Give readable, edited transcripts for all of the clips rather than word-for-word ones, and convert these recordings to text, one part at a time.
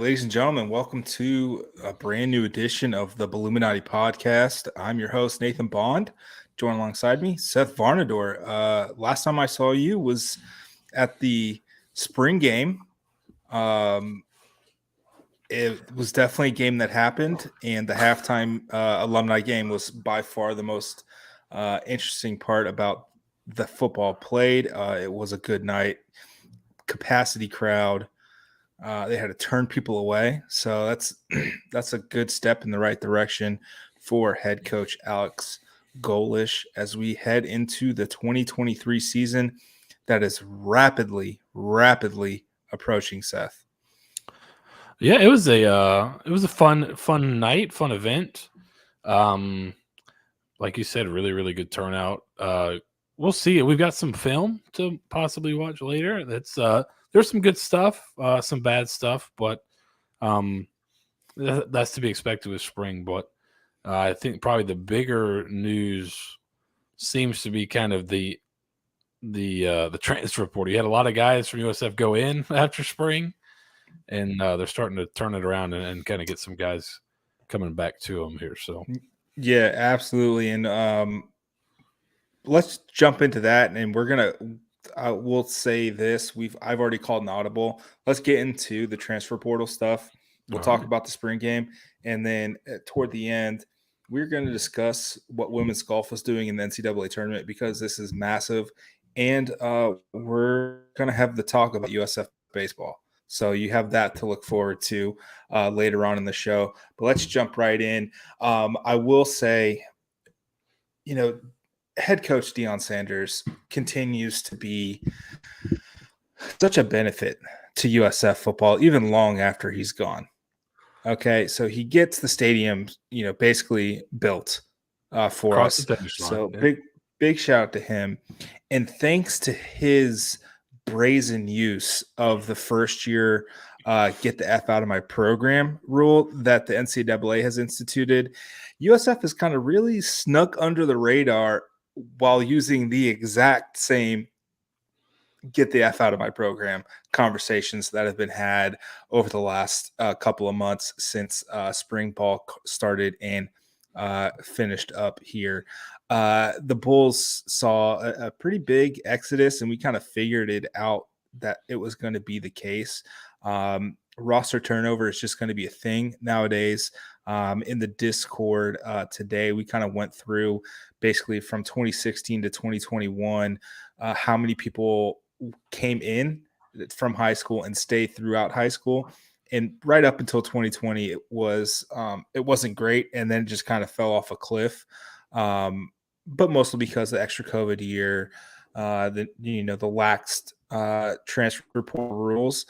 ladies and gentlemen, welcome to a brand new edition of the Bulluminati podcast. I'm your host, Nathan Bond. Joined alongside me, Seth Varnadore. Last time I saw you was at the spring game. It was definitely a game that happened, and the halftime alumni game was by far the most interesting part about the football played. It was a good night, capacity crowd. They had to turn people away, so that's a good step in the right direction for head coach Alex Golish as we head into the 2023 season that is rapidly approaching. Seth, Yeah, it was a fun night, fun event. Like you said, really good turnout. We'll see. We've got some film to possibly watch later. There's some good stuff, some bad stuff, but that's to be expected with spring. But I think probably the bigger news seems to be kind of the transfer portal. You had a lot of guys from USF go in after spring, and they're starting to turn it around and kind of get some guys coming back to them here. So yeah, absolutely, and let's jump into that, and we'll say this: I've already called an audible. Let's get into the transfer portal stuff. We'll talk about the spring game, and then toward the end, we're going to discuss what women's golf is doing in the NCAA tournament because this is massive, and we're going to have the talk about USF baseball. So you have that to look forward to later on in the show. But let's jump right in. I will say, head coach Deion Sanders continues to be such a benefit to USF football, even long after he's gone. Okay, so he gets the stadium, basically built for across us. the finish line. So big shout out to him, and thanks to his brazen use of the first year get the F out of my program rule that the NCAA has instituted, USF has kind of really snuck under the radar while using the exact same get the F out of my program conversations that have been had over the last couple of months since spring ball started and finished up here. The Bulls saw a pretty big exodus, and we kind of figured it out that it was going to be the case. Roster turnover is just going to be a thing nowadays. In the Discord today, we kind of went through basically from 2016 to 2021 how many people came in from high school and stayed throughout high school. And right up until 2020, it wasn't great, and then it just kind of fell off a cliff. But mostly because of the extra COVID year, the laxed transfer portal rules.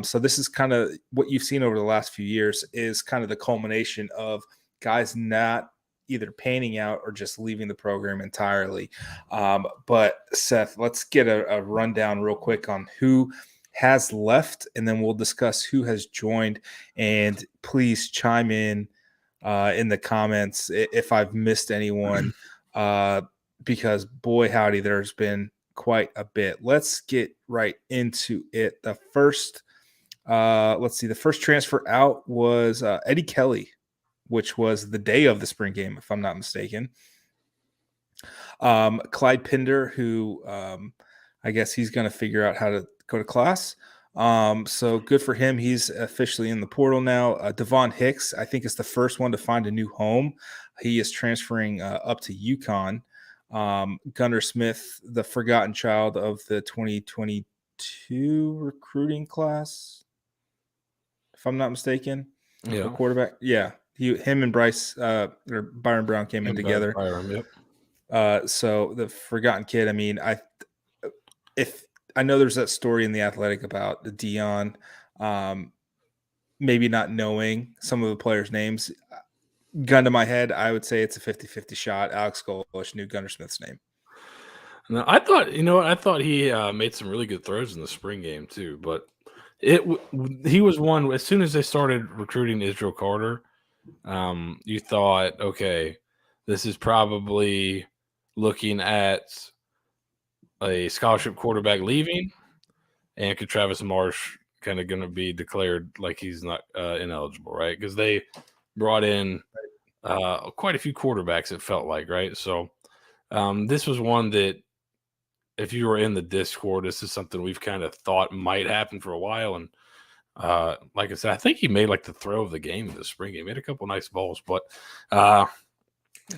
So this is kind of what you've seen over the last few years is kind of the culmination of guys not either panning out or just leaving the program entirely. But Seth, let's get a rundown real quick on who has left, and then we'll discuss who has joined. And please chime in the comments if I've missed anyone, because boy, howdy, there's been quite a bit. Let's get right into it. The first transfer out was Eddie Kelly, which was the day of the spring game, if I'm not mistaken. Clyde Pinder, who I guess he's going to figure out how to go to class. So good for him. He's officially in the portal now. Devon Hicks, I think, is the first one to find a new home. He is transferring up to UConn. Gunnar Smith, the forgotten child of the 2022 recruiting class, if I'm not mistaken. Yeah. The quarterback. Yeah. Him and Byron Brown came in together. Byron, yep. So the forgotten kid. I mean, I know there's that story in The Athletic about the Deion, maybe not knowing some of the players' names. Gun to my head, I would say it's a 50-50 shot. Alex Golish knew Gunnar Smith's name. No, I thought he made some really good throws in the spring game too. But he was one as soon as they started recruiting Israel Carter. You thought, okay, this is probably looking at a scholarship quarterback leaving, and could Travis Marsh kind of going to be declared like he's not ineligible, right? Because they brought in quite a few quarterbacks, it felt like, right? So this was one that if you were in the Discord, this is something we've kind of thought might happen for a while. And like I said, I think he made like the throw of the game in the spring game. He made a couple nice balls, but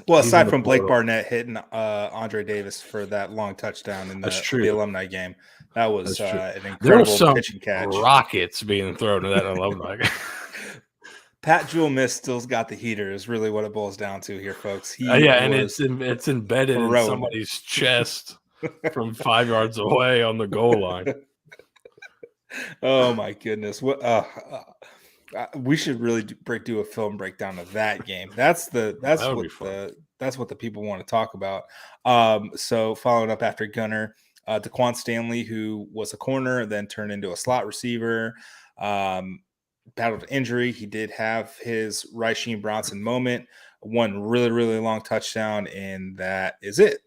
well, aside from Blake Barnett hitting Andre Davis for that long touchdown in the alumni game, that was an incredible pitch and catch. Rockets being thrown to that alumni game. Pat Jewell-Miss still's got the heater is really what it boils down to here, folks. And it's embedded in somebody's chest from 5 yards away on the goal line. Oh my goodness! What? We should really do a film breakdown of that game. That's what the people want to talk about. So following up after Gunner, DeQuan Stanley, who was a corner, then turned into a slot receiver. Battled injury. He did have his Rasheem Bronson moment, one really, really long touchdown, and that is it.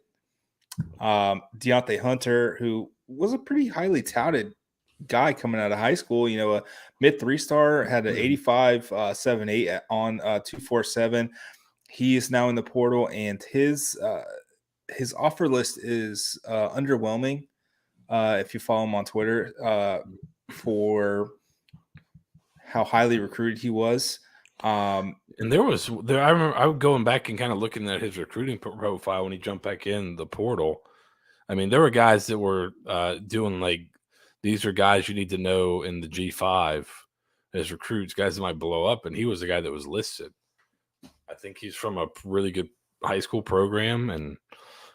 Deontay Hunter, who was a pretty highly touted guy coming out of high school, a mid 3-star, had an 85.78 on 247. He is now in the portal, and his offer list is underwhelming. If you follow him on Twitter, for how highly recruited he was. And I remember I was going back and kind of looking at his recruiting profile when he jumped back in the portal. I mean, there were guys that were doing like, these are guys you need to know in the G5 as recruits, guys that might blow up. And he was the guy that was listed. I think he's from a really good high school program. And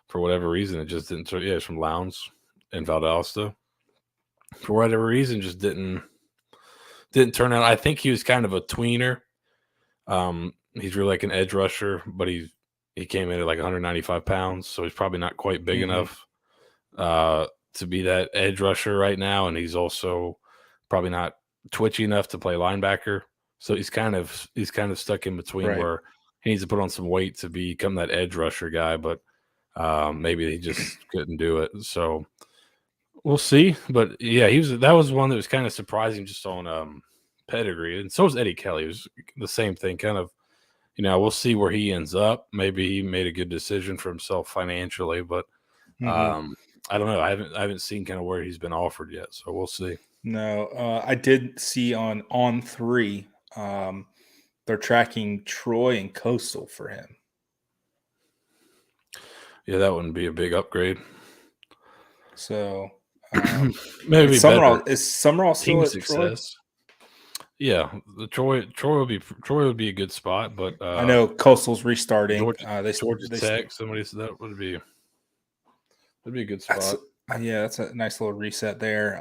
for whatever reason, it just didn't. Yeah, it's from Lowndes in Valdosta. For whatever reason, just didn't turn out. I think he was kind of a tweener. He's really like an edge rusher, but he came in at like 195 pounds. So he's probably not quite big enough to be that edge rusher right now, and he's also probably not twitchy enough to play linebacker. So he's kind of stuck in between where he needs to put on some weight to become that edge rusher guy, but maybe he just couldn't do it. So we'll see. But yeah, that was one that was kind of surprising just on pedigree, and so was Eddie Kelly. It was the same thing, kind of. We'll see where he ends up. Maybe he made a good decision for himself financially, but I don't know. I haven't seen kind of where he's been offered yet, so we'll see. No, I did see on 3, they're tracking Troy and Coastal for him. Yeah, that wouldn't be a big upgrade. So maybe is Summerall still at success? Troy? Yeah, the Troy would be a good spot, but I know Coastal's restarting. Georgia Tech, somebody said that would be a good spot. That's a nice little reset there.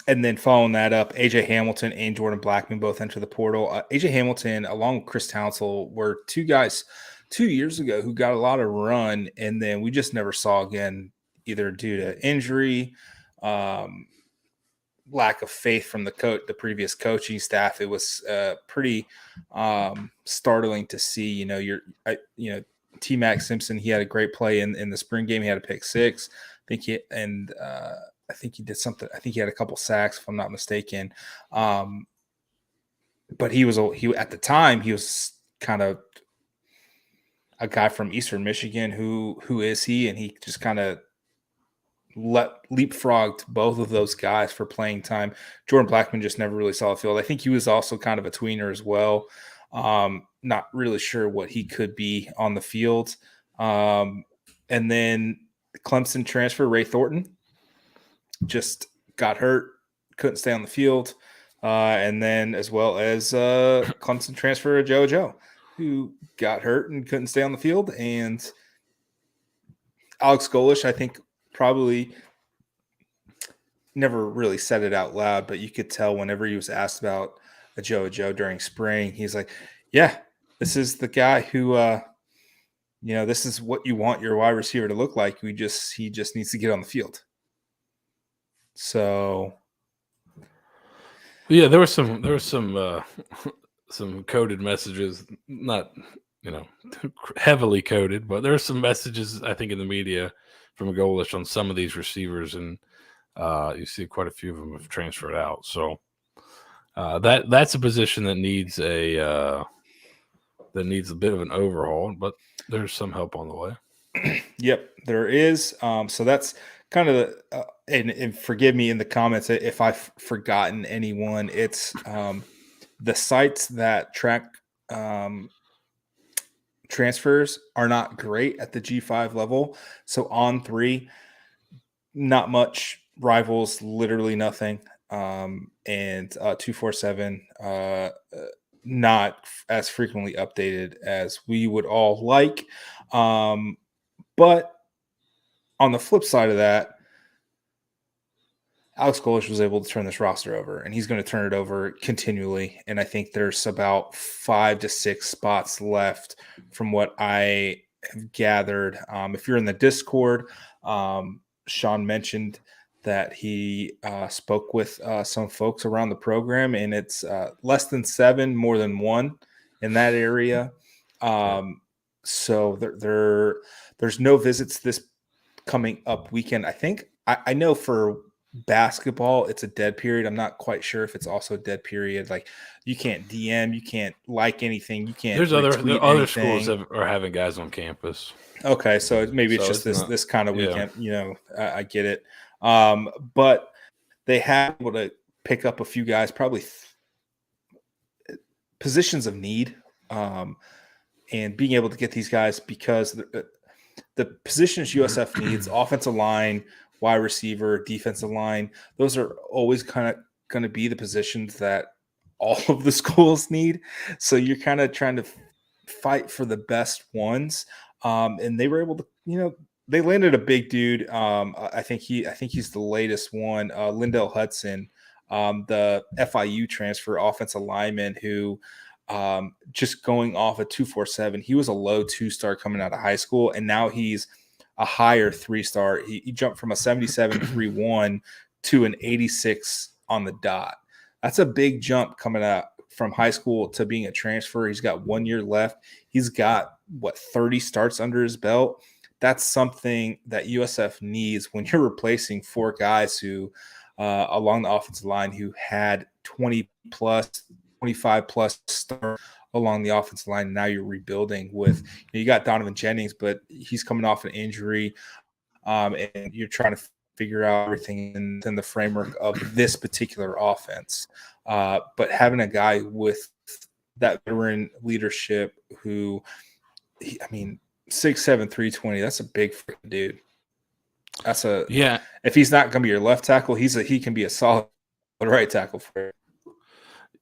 And then following that up, AJ Hamilton and Jordan Blackman both enter the portal. AJ Hamilton, along with Chris Townsell, were two guys 2 years ago who got a lot of run, and then we just never saw again, either due to injury, lack of faith from the previous coaching staff. It was pretty startling to see. T-Mac Simpson, he had a great play in the spring game. He had a pick 6. I think he did something. I think he had a couple sacks, if I'm not mistaken. But he at the time he was kind of a guy from Eastern Michigan. Who is he? And he just kind of leapfrogged both of those guys for playing time. Jordan Blackman just never really saw the field. I think he was also kind of a tweener as well. Not really sure what he could be on the field. And then Clemson transfer Ray Thornton just got hurt, couldn't stay on the field. And then as well as Clemson transfer Joe, who got hurt and couldn't stay on the field. And Alex Golish, I think, probably never really said it out loud, but you could tell whenever he was asked about Joe during spring, he's like, yeah, this is the guy who, this is what you want your wide receiver to look like. He just needs to get on the field. So, yeah, there was some coded messages, not heavily coded, but there are some messages I think in the media from Golish on some of these receivers, and You see quite a few of them have transferred out. So that's a position that needs a bit of an overhaul, but there's some help on the way. Yep, there is. So that's kind of and forgive me in the comments if I've forgotten anyone. It's the sites that track um, transfers are not great at the G5 level. So On3, not much. Rivals, literally nothing. And 247, not as frequently updated as we would all like. But on the flip side of that, Alex Golish was able to turn this roster over, and he's going to turn it over continually. And I think there's about 5 to 6 spots left from what I have gathered. If you're in the Discord, Sean mentioned that he spoke with some folks around the program, and it's less than 7, more than 1 in that area. So there's no visits this coming up weekend. I think I know for basketball it's a dead period. I'm not quite sure if it's also a dead period. Like you can't DM, you can't like anything, you can't There retweet other anything. schools are having guys on campus. Okay, so maybe it's So just it's not- this kind of yeah. weekend. I get it. But they have able to pick up a few guys, probably positions of need, and being able to get these guys because the positions USF needs, offensive line, wide receiver, defensive line, those are always kind of going to be the positions that all of the schools need. So you're kind of trying to fight for the best ones. And they were able to, they landed a big dude. I think he's the latest one, Lindell Hudson, the FIU transfer offensive lineman who just going off a 247. He was a low 2-star coming out of high school, and now he's a higher 3-star. He jumped from a 77.31 to an 86 on the dot. That's a big jump coming out from high school to being a transfer. He's got 1 year left. He's got 30 starts under his belt. That's something that USF needs when you're replacing 4 guys who along the offensive line who had 20 plus 25 plus stars along the offensive line. Now you're rebuilding with, you got Donovan Jennings, but he's coming off an injury, and you're trying to figure out everything in the framework of this particular offense. But having a guy with that veteran leadership who, 6'7", 320, that's a big freaking dude. That's if he's not going to be your left tackle, he can be a solid right tackle for you.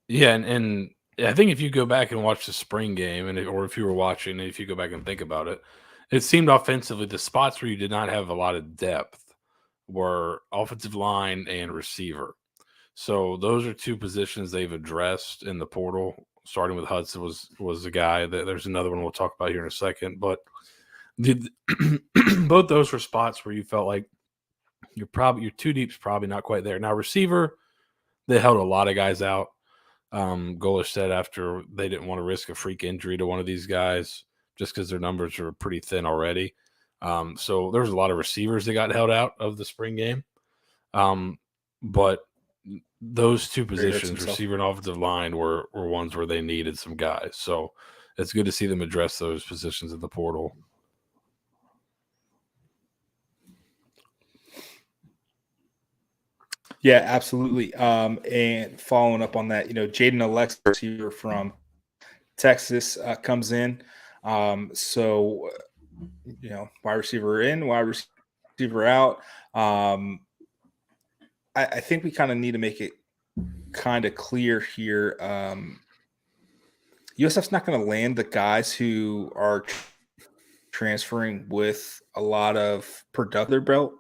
Yeah, and I think if you go back and watch the spring game, or if you were watching, if you go back and think about it, it seemed offensively the spots where you did not have a lot of depth were offensive line and receiver. So those are 2 positions they've addressed in the portal. Starting with Hudson was the guy. There's another one we'll talk about here in a second, but both those were spots where you felt like your 2 deep's probably not quite there. Now receiver, they held a lot of guys out. Golish said after they didn't want to risk a freak injury to one of these guys just because their numbers are pretty thin already. So there was a lot of receivers that got held out of the spring game. But those 2 positions, receiver and offensive line, were ones where they needed some guys. So it's good to see them address those positions in the portal. Yeah, absolutely. And following up on that, Jaden Alexa, receiver from Texas, comes in. So, wide receiver in, wide receiver out. I think we kind of need to make it kind of clear here. USF's not going to land the guys who are transferring with a lot of product their belt.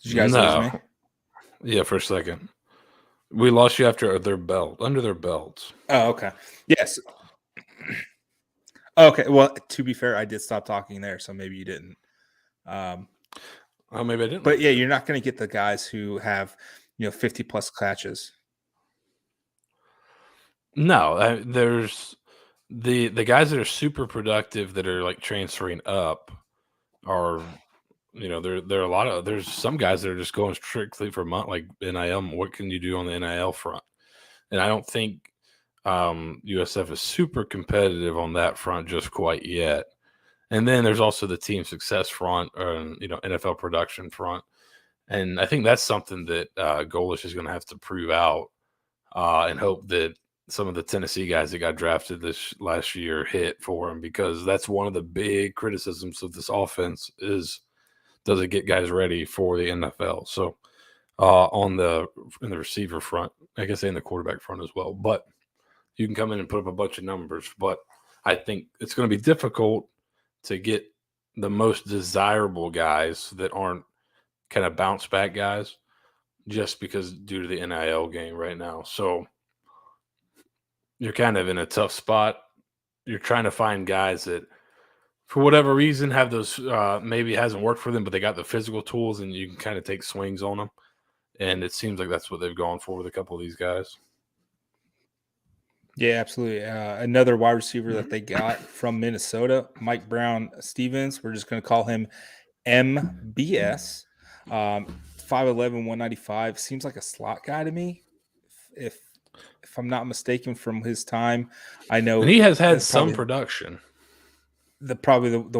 Did you guys lose me? Yeah, for a second. We lost you after under their belts. Oh, okay. Yes. Okay. Well, to be fair, I did stop talking there, so maybe you didn't. Maybe I didn't. But yeah, you're not going to get the guys who have 50 plus catches. No, there's The guys that are super productive that are like transferring up are, there are a lot of there's some guys that are just going strictly for like NIL. What can you do on the NIL front? And I don't think USF is super competitive on that front just quite yet. And then there's also the team success front, NFL production front. And I think that's something that Golish is going to have to prove out and hope that some of the Tennessee guys that got drafted this last year hit for him, because that's one of the big criticisms of this offense is, does it get guys ready for the NFL? So in the receiver front, I guess, in the quarterback front as well. But you can come in and put up a bunch of numbers, but I think it's going to be difficult to get the most desirable guys that aren't kind of bounce back guys, just because due to the NIL game right now. So you're kind of in a tough spot. You're trying to find guys that, for whatever reason, have those, maybe it hasn't worked for them, but they got the physical tools and you can kind of take swings on them. And it seems like that's what they've gone for with a couple of these guys. Yeah, absolutely. Another wide receiver that they got from Minnesota, Mike Brown Stevens. We're just going to call him MBS. 5'11", 195. Seems like a slot guy to me, if I'm not mistaken, from his time. I know and he has had some production. The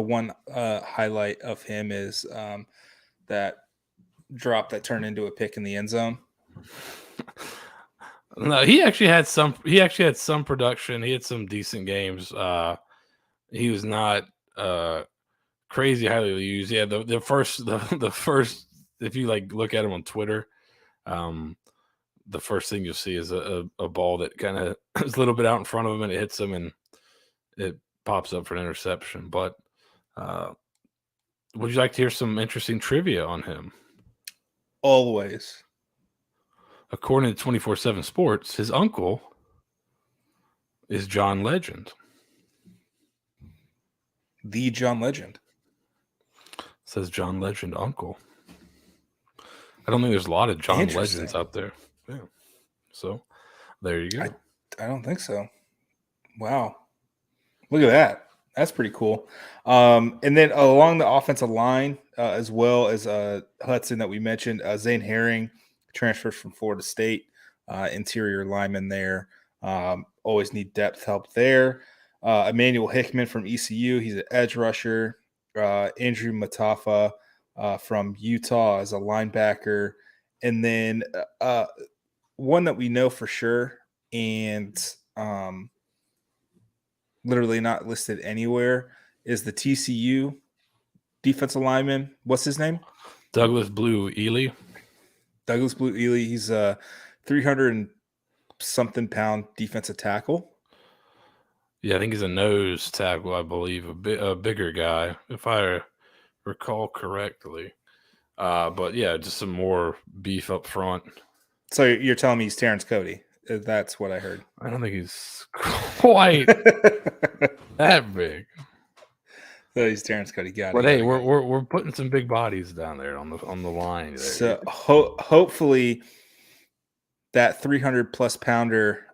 one highlight of him is that drop that turned into a pick in the end zone. No, he actually had some production. He had some decent games. He was not crazy highly used. Yeah, the first if you like look at him on Twitter, the first thing you'll see is a ball that kind of is a little bit out in front of him and it hits him and it pops up for an interception. But would you like to hear some interesting trivia on him? Always. According to 24/7 Sports, his uncle is John Legend. The John Legend. Says John Legend uncle. I don't think there's a lot of John Legends out there. Yeah. So there you go. I don't think so. Wow. Look at that. That's pretty cool. And then along the offensive line, as well as Hudson that we mentioned, Zane Herring transfers from Florida State, interior lineman there. Always need depth help there. Emmanuel Hickman from ECU. He's an edge rusher. Andrew Matafa from Utah as a linebacker. And then one that we know for sure and literally not listed anywhere is the TCU defensive lineman. What's his name? Douglas Blue Ely. Douglas Blue Ely. He's a 300-something pound defensive tackle. Yeah, I think he's a nose tackle, I believe, a bigger guy, if I recall correctly. But yeah, just some more beef up front. So you're telling me he's Terrence Cody? That's what I heard. I don't think he's quite that big. So he's Terrence Cody. Got it. But hey, we're putting some big bodies down there on the line. There. So hopefully that 300+ pounder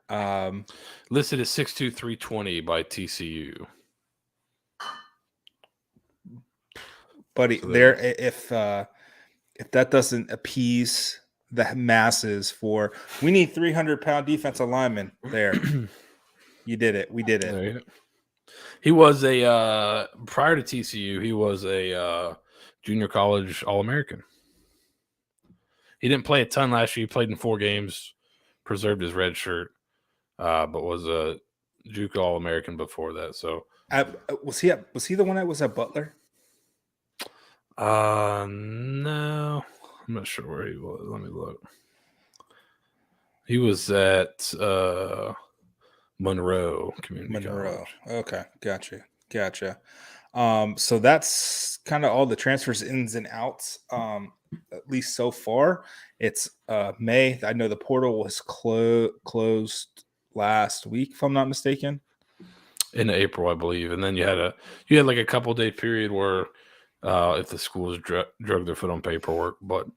listed as 6'2", 320 by TCU. Buddy, so there if that doesn't appease the masses we need 300-pound defensive linemen there. You did it. We did it. He was prior to TCU, he was a junior college All-American. He didn't play a ton last year. He played in 4 games, preserved his red shirt, but was a JUCO All-American before that. So was he the one that was at Butler? No, I'm not sure where he was. Let me look. He was at Monroe Community College. Okay, gotcha. So that's kind of all the transfers, ins and outs. At least so far, it's May. I know the portal was closed last week, if I'm not mistaken. In April, I believe, and then you had like a couple day period where if the schools drug their foot on paperwork, but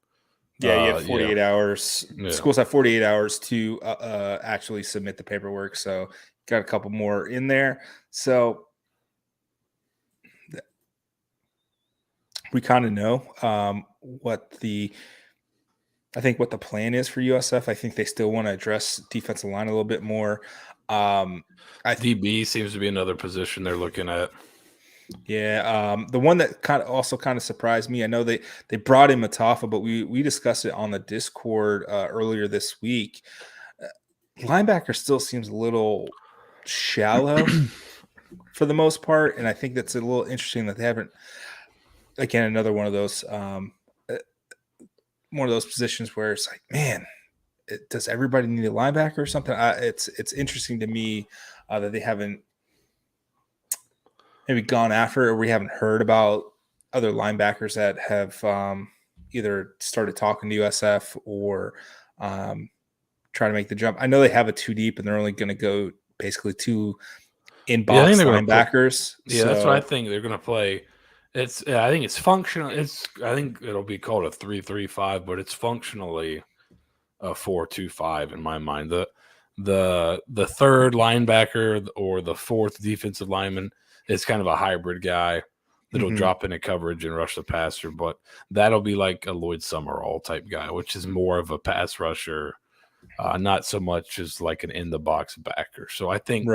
Yeah, you have 48 hours. Yeah. Schools have 48 hours to actually submit the paperwork. So got a couple more in there. So we kind of know what the plan is for USF. I think they still want to address defensive line a little bit more. DB seems to be another position they're looking at. Yeah, the one that kind of surprised me. I know they brought in Matafa, but we discussed it on the Discord earlier this week. Linebacker still seems a little shallow for the most part, and I think that's a little interesting that they haven't. Again, another one of those positions where it's like, man, does everybody need a linebacker or something? It's interesting to me that they haven't maybe gone after, or we haven't heard about other linebackers that have either started talking to USF or try to make the jump. I know they have a 2 deep, and they're only going to go basically 2 in-box linebackers. That's what I think they're going to play. I think it's functional. I think it'll be called a 3-3-5, but it's functionally a 4-2-5 in my mind. The third linebacker or the fourth defensive lineman is kind of a hybrid guy that'll drop into coverage and rush the passer, but that'll be like a Lloyd Summerall type guy, which is more of a pass rusher, not so much as like an in the box backer. So I think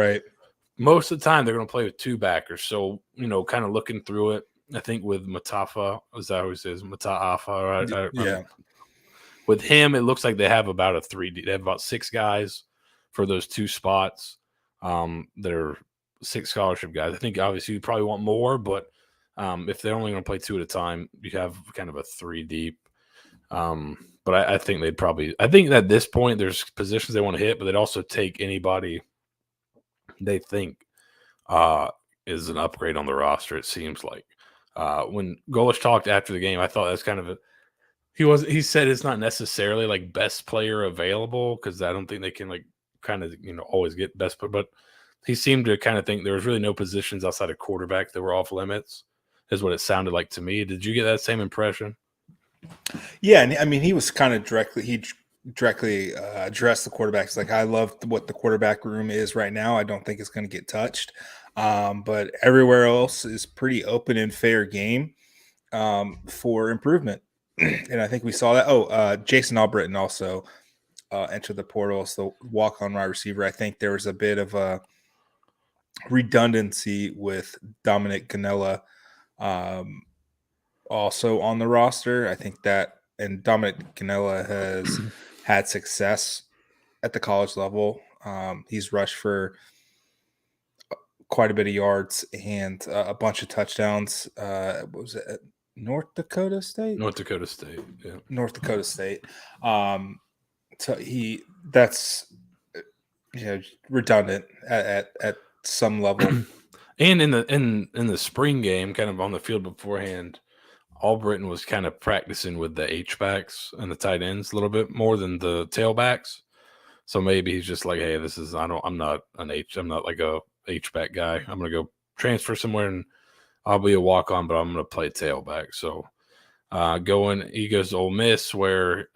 most of the time they're going to play with 2 backers. So, kind of looking through it, I think with Matafa, is that who he says? Matafa, right? Yeah. With him, it looks like they have about a 3D. They have about 6 guys for those 2 spots. They're 6 scholarship guys. I think obviously you probably want more, but if they're only going to play 2 at a time, you have kind of a 3 deep. But I think I think at this point there's positions they want to hit, but they'd also take anybody they think is an upgrade on the roster. It seems like when Golish talked after the game, I thought that's kind of he said it's not necessarily like best player available, because I don't think they can like kind of always get best player, but he seemed to kind of think there was really no positions outside of quarterback that were off limits, is what it sounded like to me. Did you get that same impression? Yeah, and I mean, he was kind of directly addressed the quarterbacks. Like, I love what the quarterback room is right now. I don't think it's going to get touched, but everywhere else is pretty open and fair game for improvement. And I think we saw that. Jason Albritton also entered the portal, so walk-on wide receiver. I think there was a bit of a redundancy with Dominic Ganella also on the roster. I think that, and Dominic Ganella has had success at the college level. He's rushed for quite a bit of yards and a bunch of touchdowns. What was it? North Dakota State? North Dakota State, yeah. North Dakota State. So that's redundant at some level. And in the spring game, kind of on the field beforehand, Albritton was kind of practicing with the H-backs and the tight ends a little bit more than the tailbacks. So maybe he's just like, hey, I'm not like a H-back guy. I'm going to go transfer somewhere and I'll be a walk-on, but I'm going to play tailback. So he goes to Ole Miss, where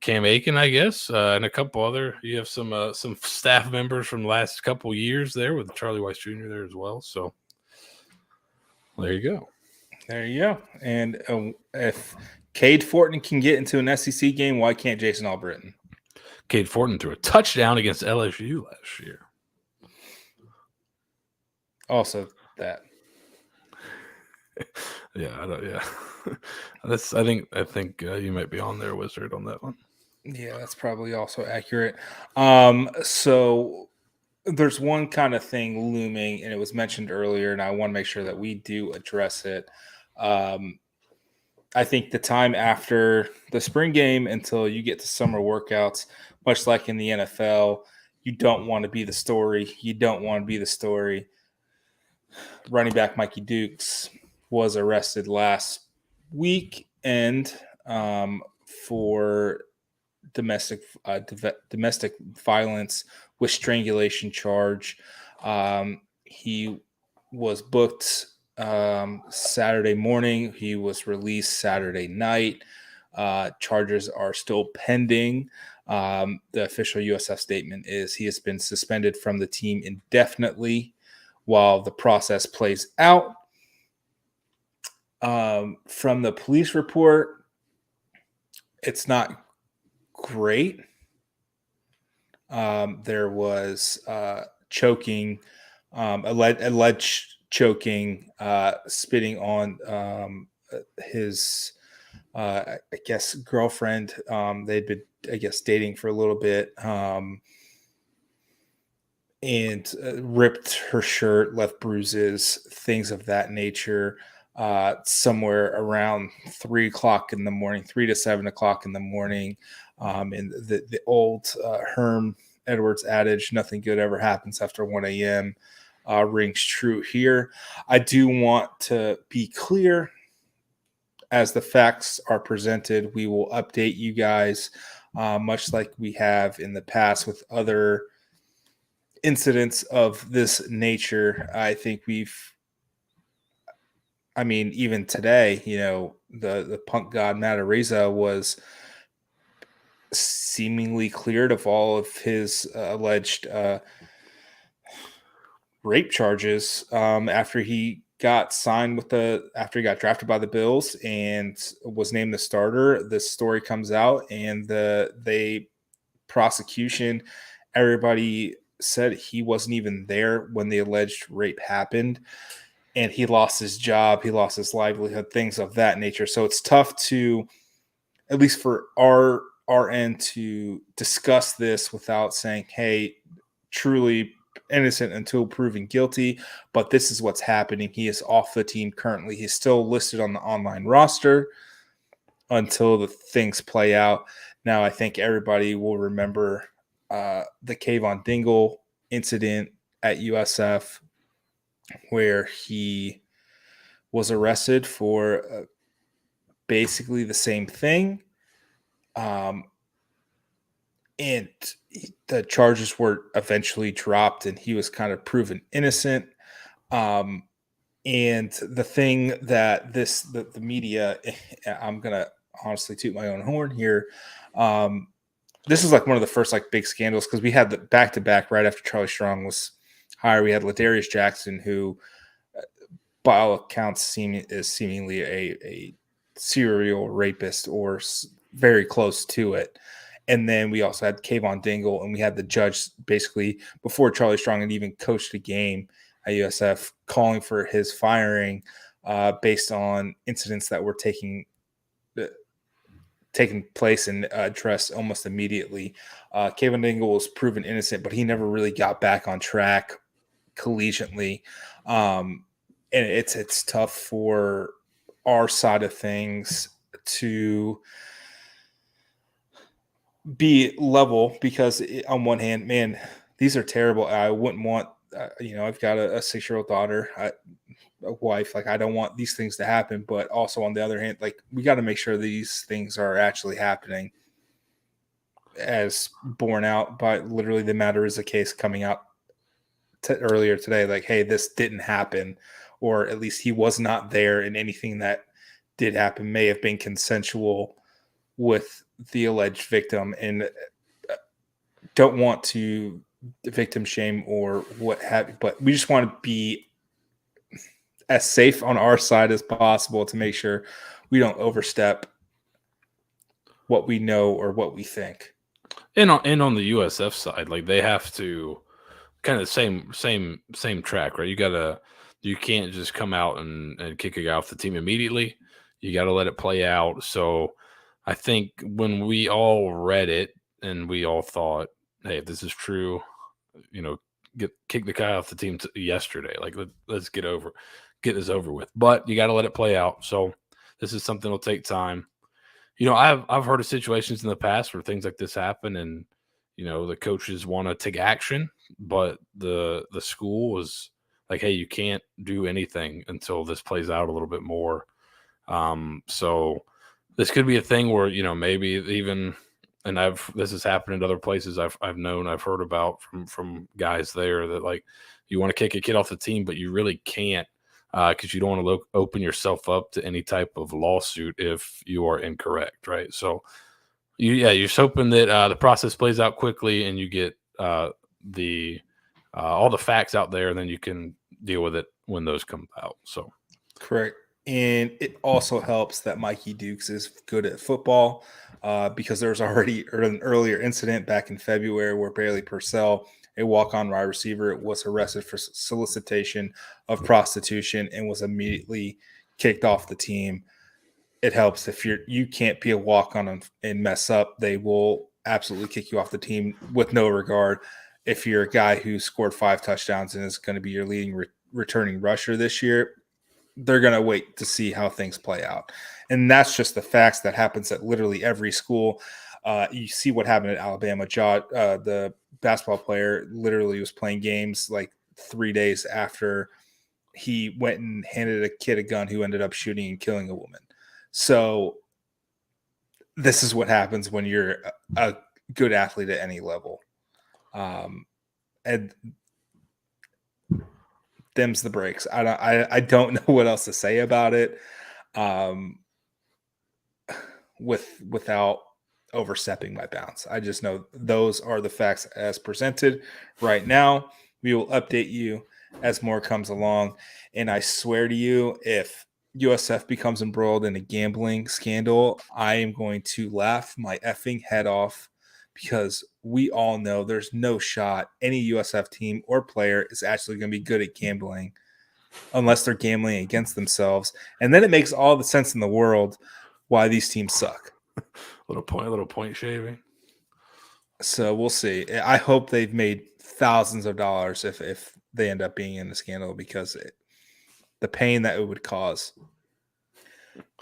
Cam Aiken, I guess, and a couple other. You have some staff members from the last couple years there with Charlie Weiss Jr. there as well. So there you go. There you go. And if Cade Fortin can get into an SEC game, why can't Jason Albritton? Cade Fortin threw a touchdown against LSU last year. Also that. Yeah. I think you might be on there, Wizard, on that one. Yeah, that's probably also accurate. So there's one kind of thing looming, and it was mentioned earlier, and I want to make sure that we do address it. I think the time after the spring game until you get to summer workouts, much like in the NFL, you don't want to be the story. Running back Mikey Dukes was arrested last weekend for domestic violence with strangulation charge. He was booked Saturday morning. He was released Saturday night. Charges are still pending. The official USF statement is he has been suspended from the team indefinitely while the process plays out. From the police report, it's not great. There was choking, alleged choking, spitting on his, I guess, girlfriend. They'd been, I guess, dating for a little bit, and ripped her shirt, left bruises, things of that nature. Somewhere around 3 o'clock in the morning, 3 to 7 o'clock in the morning. And the old Herm Edwards adage, nothing good ever happens after 1 a.m. Rings true here. I do want to be clear, as the facts are presented, we will update you guys, much like we have in the past with other incidents of this nature. I think even today, the punk god Matareza was seemingly cleared of all of his alleged rape charges after he got after he got drafted by the Bills and was named the starter. This story comes out, and the prosecution, everybody said he wasn't even there when the alleged rape happened, and he lost his job, he lost his livelihood, things of that nature. So it's tough to, at least for our end, to discuss this without saying, hey, truly innocent until proven guilty. But this is what's happening. He is off the team currently. He's still listed on the online roster until the things play out. Now, I think everybody will remember the Kayvon Dingle incident at USF, where he was arrested for basically the same thing. And the charges were eventually dropped, and he was kind of proven innocent. And the thing that the media, I'm going to honestly toot my own horn here. This is like one of the first big scandals, because we had the back-to-back right after Charlie Strong was hired. We had Ladarius Jackson, who by all accounts is seemingly a serial rapist or very close to it. And then we also had Kayvon Dingle, and we had the judge basically before Charlie Strong had even coached a game at USF calling for his firing based on incidents that were taking place and addressed almost immediately. Kayvon Dingle was proven innocent, but he never really got back on track collegiately. And it's tough for our side of things to be level, because on one hand, man, these are terrible. I wouldn't want, I've got a 6-year-old daughter, a wife. I don't want these things to happen. But also on the other hand, we got to make sure these things are actually happening, as borne out by literally the Matareza case coming out earlier today. Hey, this didn't happen, or at least he was not there, and anything that did happen may have been consensual with the alleged victim. And don't want to victim shame or what have you, but we just want to be as safe on our side as possible to make sure we don't overstep what we know or what we think. And on the USF side, they have to kind of same track, right? You can't just come out and kick a guy off the team immediately. You got to let it play out. So I think when we all read it and we all thought, hey, if this is true, kick the guy off the team yesterday. Let's get this over with. But you got to let it play out. So this is something that'll take time. I've heard of situations in the past where things like this happen, and the coaches want to take action, but the school was like, hey, you can't do anything until this plays out a little bit more. So this could be a thing where, maybe even, and this has happened in other places I've heard about from guys there, that you want to kick a kid off the team, but you really can't because you don't want to open yourself up to any type of lawsuit if you are incorrect, right? So you're just hoping that the process plays out quickly and you get the all the facts out there, and then you can deal with it when those come out. So Correct. And it also helps that Mikey Dukes is good at football because there was already an earlier incident back in February where Bailey Purcell, a walk-on wide receiver, was arrested for solicitation of prostitution and was immediately kicked off the team. It helps if you can't be a walk-on and mess up. They will absolutely kick you off the team with no regard. If you're a guy who scored 5 touchdowns and is going to be your leading returning rusher this year, they're going to wait to see how things play out. And that's just the facts that happens at literally every school. You see what happened at Alabama. The basketball player literally was playing games like 3 days after he went and handed a kid a gun who ended up shooting and killing a woman. So this is what happens when you're a good athlete at any level. And them's the breaks. I don't know what else to say about it. Without overstepping my bounds. I just know those are the facts as presented right now. We will update you as more comes along. And I swear to you, if USF becomes embroiled in a gambling scandal, I am going to laugh my effing head off because we all know there's no shot any USF team or player is actually going to be good at gambling unless they're gambling against themselves. And then it makes all the sense in the world why these teams suck. little point shaving. So we'll see. I hope they've made thousands of dollars if they end up being in the scandal because the pain that it would cause.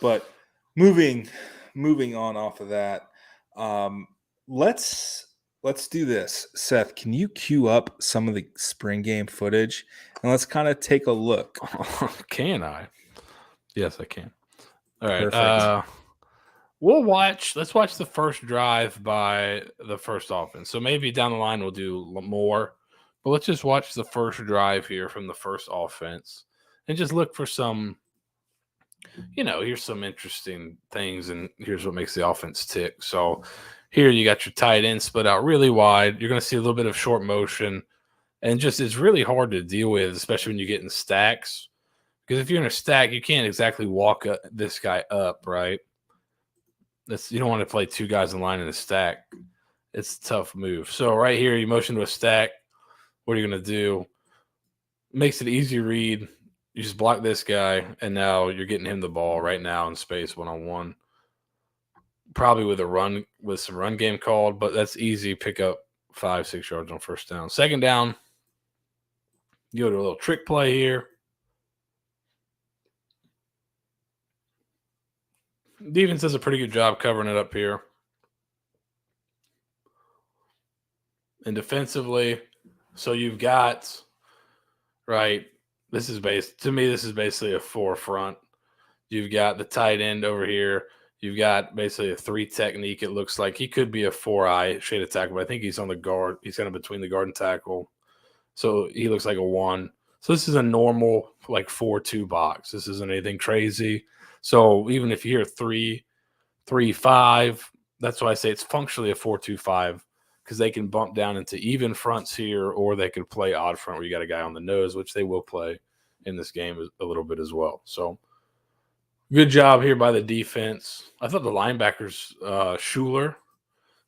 But moving on off of that, let's do this. Seth, can you queue up some of the spring game footage and let's kind of take a look? Can I? Yes, I can. All right. Perfect. Let's watch the first drive by the first offense. So maybe down the line we'll do more, but let's just watch the first drive here from the first offense and just look for some, here's some interesting things and here's what makes the offense tick. So here you got your tight end split out really wide. You're going to see a little bit of short motion and just it's really hard to deal with, especially when you get in stacks. Because if you're in a stack, you can't exactly walk this guy up, right? You don't want to play 2 guys in line in a stack. It's a tough move. So right here, you motion to a stack. What are you going to do? Makes it easy read. You just block this guy, and now you're getting him the ball right now in space 1-on-1. Probably with some run game called, but that's easy. Pick up 5-6 yards on first down. Second down, you go to a little trick play here. Defense does a pretty good job covering it up here. And defensively, so you've got, right, this is basically a 4 front. You've got the tight end over here. You've got basically a 3 technique. It looks like he could be a 4-eye shade of tackle, but I think he's on the guard. He's kind of between the guard and tackle. So he looks like a 1. So this is a normal, like 4-2 box. This isn't anything crazy. So even if you hear 3-5, that's why I say it's functionally a 4-2-5 because they can bump down into even fronts here, or they could play odd front where you got a guy on the nose, which they will play in this game a little bit as well. So good job here by the defense. I thought the linebackers, Schuler,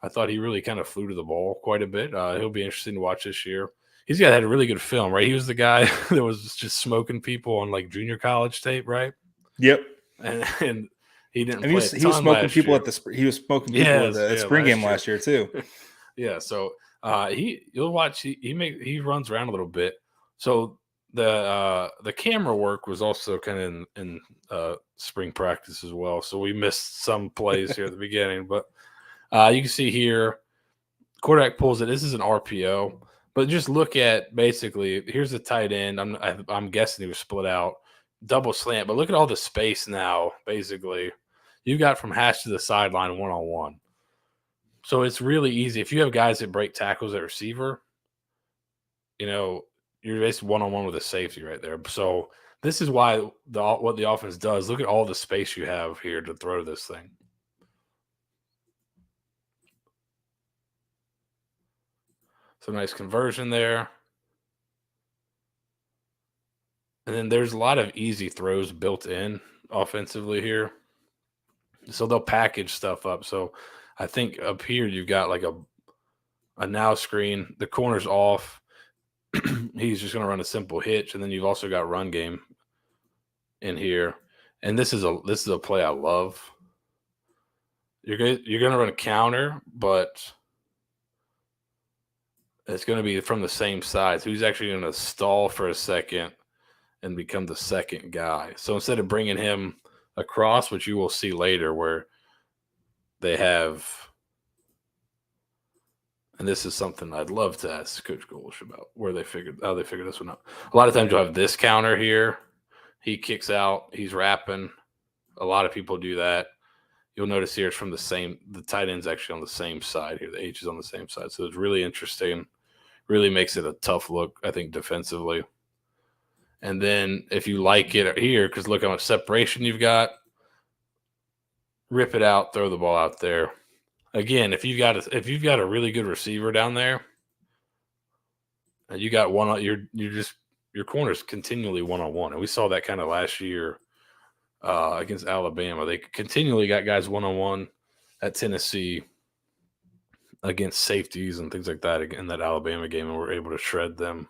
I thought he really kind of flew to the ball quite a bit. He'll be interesting to watch this year. He's got had a really good film, right? He was the guy that was just smoking people on like junior college tape, right? Yep. And he didn't. And he was smoking people at the. He was smoking people at the spring game last year too. Yeah. So you'll watch. He runs around a little bit. So the camera work was also kind of in spring practice as well. So we missed some plays here at the beginning, but you can see here, quarterback pulls it. This is an RPO, but just look at basically here's the tight end. I'm guessing he was split out. Double slant, but look at all the space now. Basically, you got from hash to the sideline 1-on-1. So it's really easy. If you have guys that break tackles at receiver, you're basically 1-on-1 with a safety right there. So This is why what the offense does. Look at all the space you have here to throw this thing. So nice conversion there. And then there's a lot of easy throws built in offensively here. So they'll package stuff up. So I think up here you've got like a now screen. The corner's off. He's just going to run a simple hitch. And then you've also got run game in here. And this is a play I love. You're going to run a counter, but it's going to be from the same side. So he's actually going to stall for a second and become the second guy. So instead of bringing him across, which you will see later, where they have, and this is something I'd love to ask Coach Golish about, how they figured this one out. A lot of times you'll have this counter here. He kicks out. He's wrapping. A lot of people do that. You'll notice here it's from the tight end's actually on the same side here. The H is on the same side. So it's really interesting. Really makes it a tough look, I think, defensively. And then if you like it here, because look how much separation you've got, rip it out, throw the ball out there. Again, if you've got a really good receiver down there, and you got one, your corner's continually one-on-one. And we saw that kind of last year against Alabama. They continually got guys one-on-one at Tennessee against safeties and things like that in that Alabama game, and were able to shred them.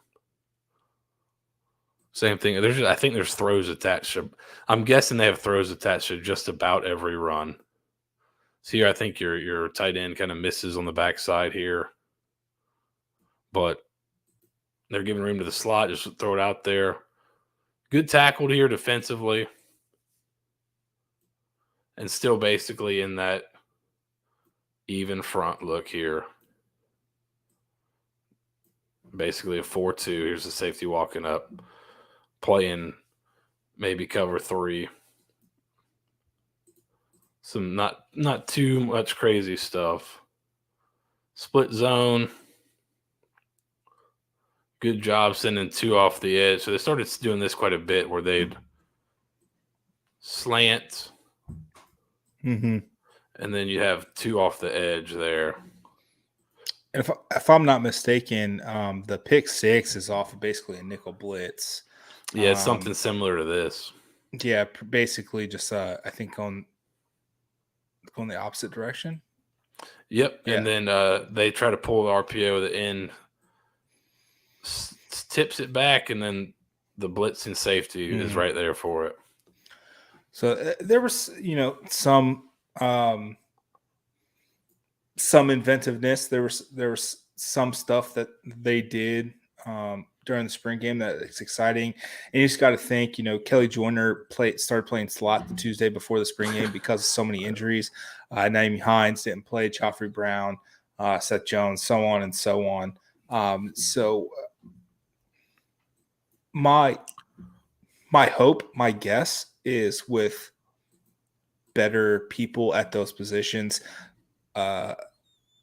Same thing. I think there's throws attached. I'm guessing they have throws attached to just about every run. So here, I think your tight end kind of misses on the backside here, but they're giving room to the slot. Just throw it out there. Good tackled here defensively, and still basically in that even front look here. Basically a 4-2. Here's the safety walking up, playing maybe cover 3. Some not too much crazy stuff. Split zone. Good job sending 2 off the edge. So they started doing this quite a bit, where they'd slant, Mm-hmm. and then you have 2 off the edge there. And if I'm not mistaken, the pick 6 is off of basically a nickel blitz. Yeah, it's something similar to this. Yeah, basically just I think going the opposite direction. Yep. Yeah. And then they try to pull the RPO. The end tips it back, and then the blitzing safety is right there for it. So there was, some inventiveness. There was some stuff that they did during the spring game that is exciting. And you just got to think, Kelly Joyner started playing slot the Tuesday before the spring game because of so many injuries. Naomi Hines didn't play, Joffrey Brown, Seth Jones, so on and so on. So my hope, my guess is with better people at those positions,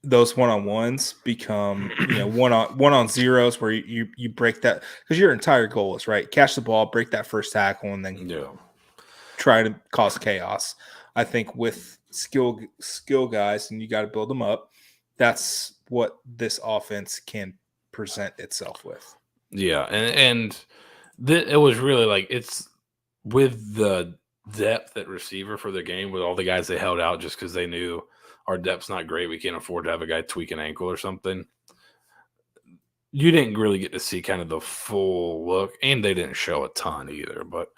those one-on-ones become one-on zeros where you break that, because your entire goal is right, catch the ball, break that first tackle, and then try to cause chaos. I think with skill guys, and you got to build them up, that's what this offense can present itself with. Yeah, and it was really like, it's with the depth at receiver for the game, with all the guys they held out just because they knew our depth's not great, we can't afford to have a guy tweak an ankle or something. You didn't really get to see kind of the full look, and they didn't show a ton either. But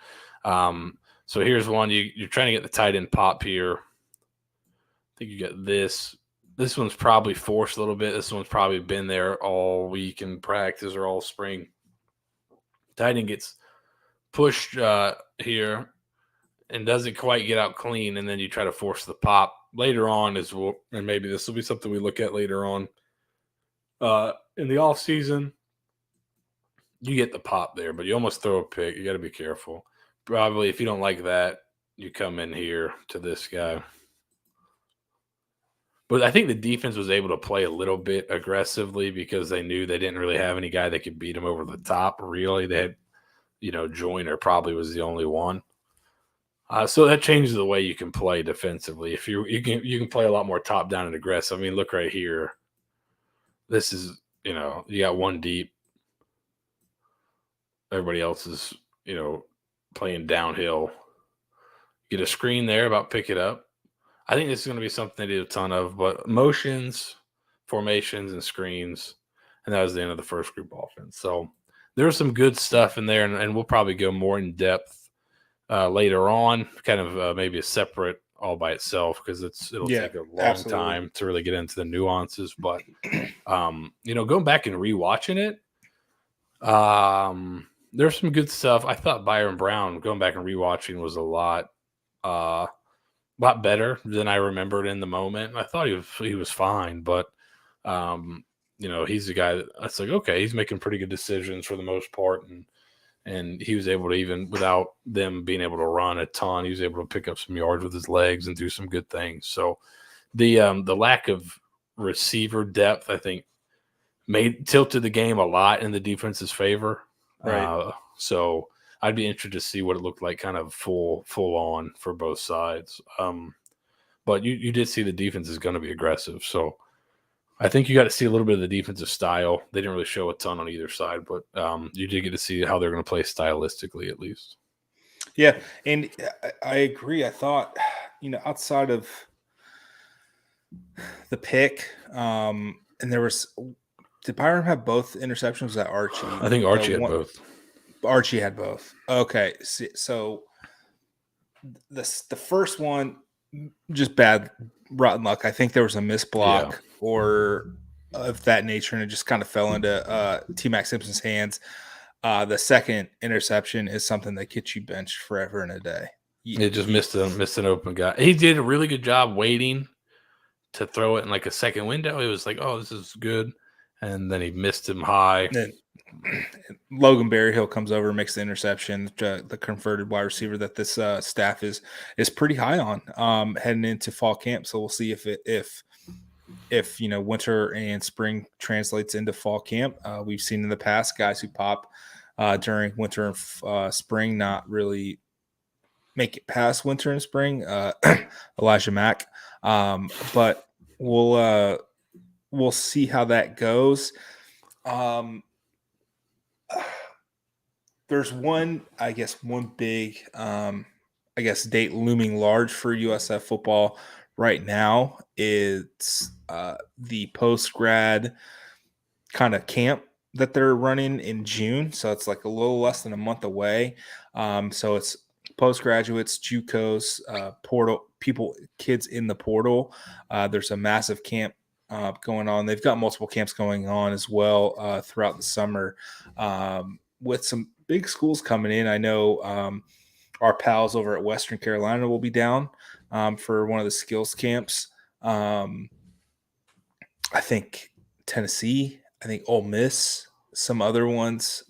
so here's one. You're trying to get the tight end pop here. I think you got this. This one's probably forced a little bit. This one's probably been there all week in practice or all spring. Tight end gets pushed here and doesn't quite get out clean, and then you try to force the pop. Later on, and maybe this will be something we look at later on in the off season, you get the pop there, but you almost throw a pick. You got to be careful. Probably if you don't like that, you come in here to this guy. But I think the defense was able to play a little bit aggressively because they knew they didn't really have any guy that could beat them over the top. Really, they had Joyner probably was the only one. So that changes the way you can play defensively. If you can play a lot more top down and aggressive. I mean, look right here. This is you got one deep. Everybody else is playing downhill. Get a screen there, about pick it up. I think this is going to be something they did a ton of, but motions, formations, and screens, and that was the end of the first group offense. So there's some good stuff in there, and we'll probably go more in depth later on, kind of maybe a separate all by itself, because it'll take a long time to really get into the nuances. But going back and rewatching it, there's some good stuff. I thought Byron Brown, going back and rewatching, was a lot better than I remembered in the moment. I thought he was fine, but he's a guy that's like, okay, he's making pretty good decisions for the most part, and he was able to, even without them being able to run a ton, he was able to pick up some yards with his legs and do some good things. So the lack of receiver depth, I think, tilted the game a lot in the defense's favor. Right. So I'd be interested to see what it looked like kind of full on for both sides. But you did see the defense is going to be aggressive. So I think you got to see a little bit of the defensive style. They didn't really show a ton on either side, but you did get to see how they're going to play stylistically, at least. Yeah, and I agree. I thought, outside of the pick, and there was, did Byron have both interceptions? Was that Archie? I think Archie had both. Archie had both. Okay, so the first one, just bad, rotten luck. I think there was a missed block or of that nature, and it just kind of fell into T-Mac Simpson's hands. The second interception is something that gets you benched forever and a day. It just missed an open guy. He did a really good job waiting to throw it in like a second window. It was like, oh, this is good. And then he missed him high. Then Logan Berryhill comes over and makes the interception. The converted wide receiver that this staff is pretty high on heading into fall camp. So we'll see if winter and spring translates into fall camp. We've seen in the past guys who pop during winter and spring not really make it past winter and spring. Elijah Mack, but we'll see how that goes. There's one big, date looming large for USF football right now. It's the post-grad kind of camp that they're running in June. So it's like a little less than a month away. So it's postgraduates, JUCOs, portal people, kids in the portal. There's a massive camp going on. They've got multiple camps going on as well throughout the summer with some big schools coming in. I know our pals over at Western Carolina will be down for one of the skills camps. I think Tennessee, I think Ole Miss, some other ones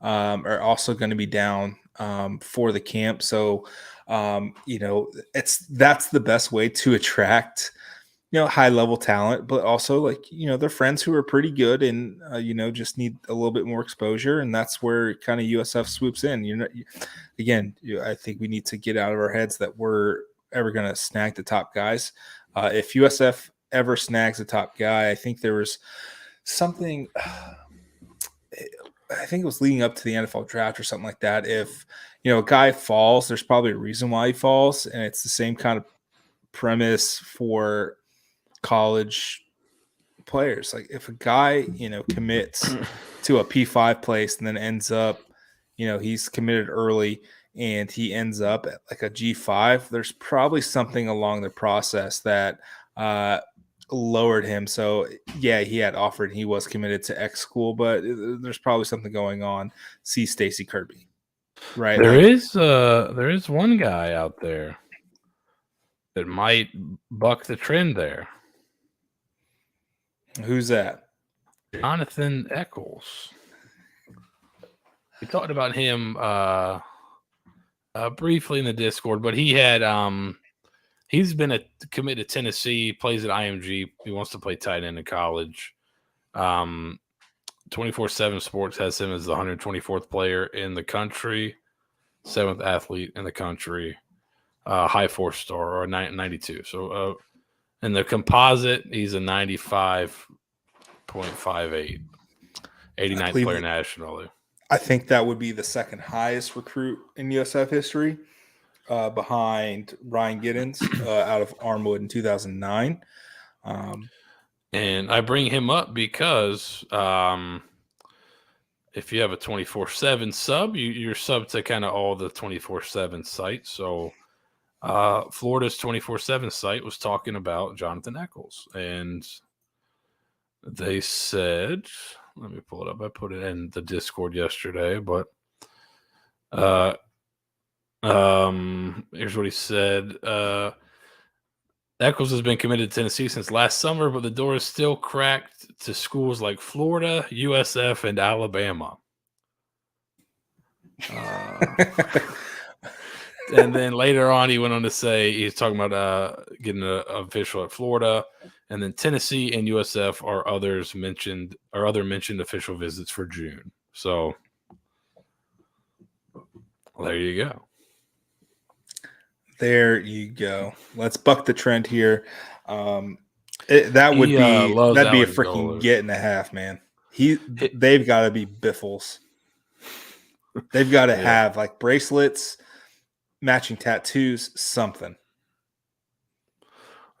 are also going to be down for the camp. So, that's the best way to attract high level talent, but also their friends who are pretty good and just need a little bit more exposure, and that's where kind of USF swoops in. I think we need to get out of our heads that we're ever going to snag the top guys. If USF ever snags a top guy, I think there was something. I think it was leading up to the NFL draft or something like that. If a guy falls, there's probably a reason why he falls, and it's the same kind of premise for college players. Like if a guy commits to a P5 place and then ends up he's committed early and he ends up at like a G5, there's probably something along the process that lowered him. So yeah, he had offered, he was committed to X school, but there's probably something going on. See Stacy Kirby, right? There is one guy out there that might buck the trend there. Who's that? Jonathan Eccles. We talked about him briefly in the Discord, but he had he's been committed to Tennessee, plays at IMG. He wants to play tight end in college. 24/7 Sports has him as the 124th player in the country, 7th athlete in the country, high 4-star or 92. So, in the composite, he's a 95.58, 89th player nationally. I think that would be the second highest recruit in USF history, behind Ryan Giddens out of Armwood in 2009. And I bring him up because if you have a 24/7 sub, you're sub to kind of all the 24/7 sites. So Florida's 24/7 site was talking about Jonathan Eccles, and they said, let me pull it up. I put it in the Discord yesterday, but here's what he said. Eccles has been committed to Tennessee since last summer, but the door is still cracked to schools like Florida, USF, and Alabama. And then later on, he went on to say he's talking about getting an official at Florida, and then Tennessee and USF are other mentioned official visits for June. So there you go. There you go. Let's buck the trend here. That'd be a freaking get and a half, man. They've got to be biffles. They've got to have like bracelets, matching tattoos, something.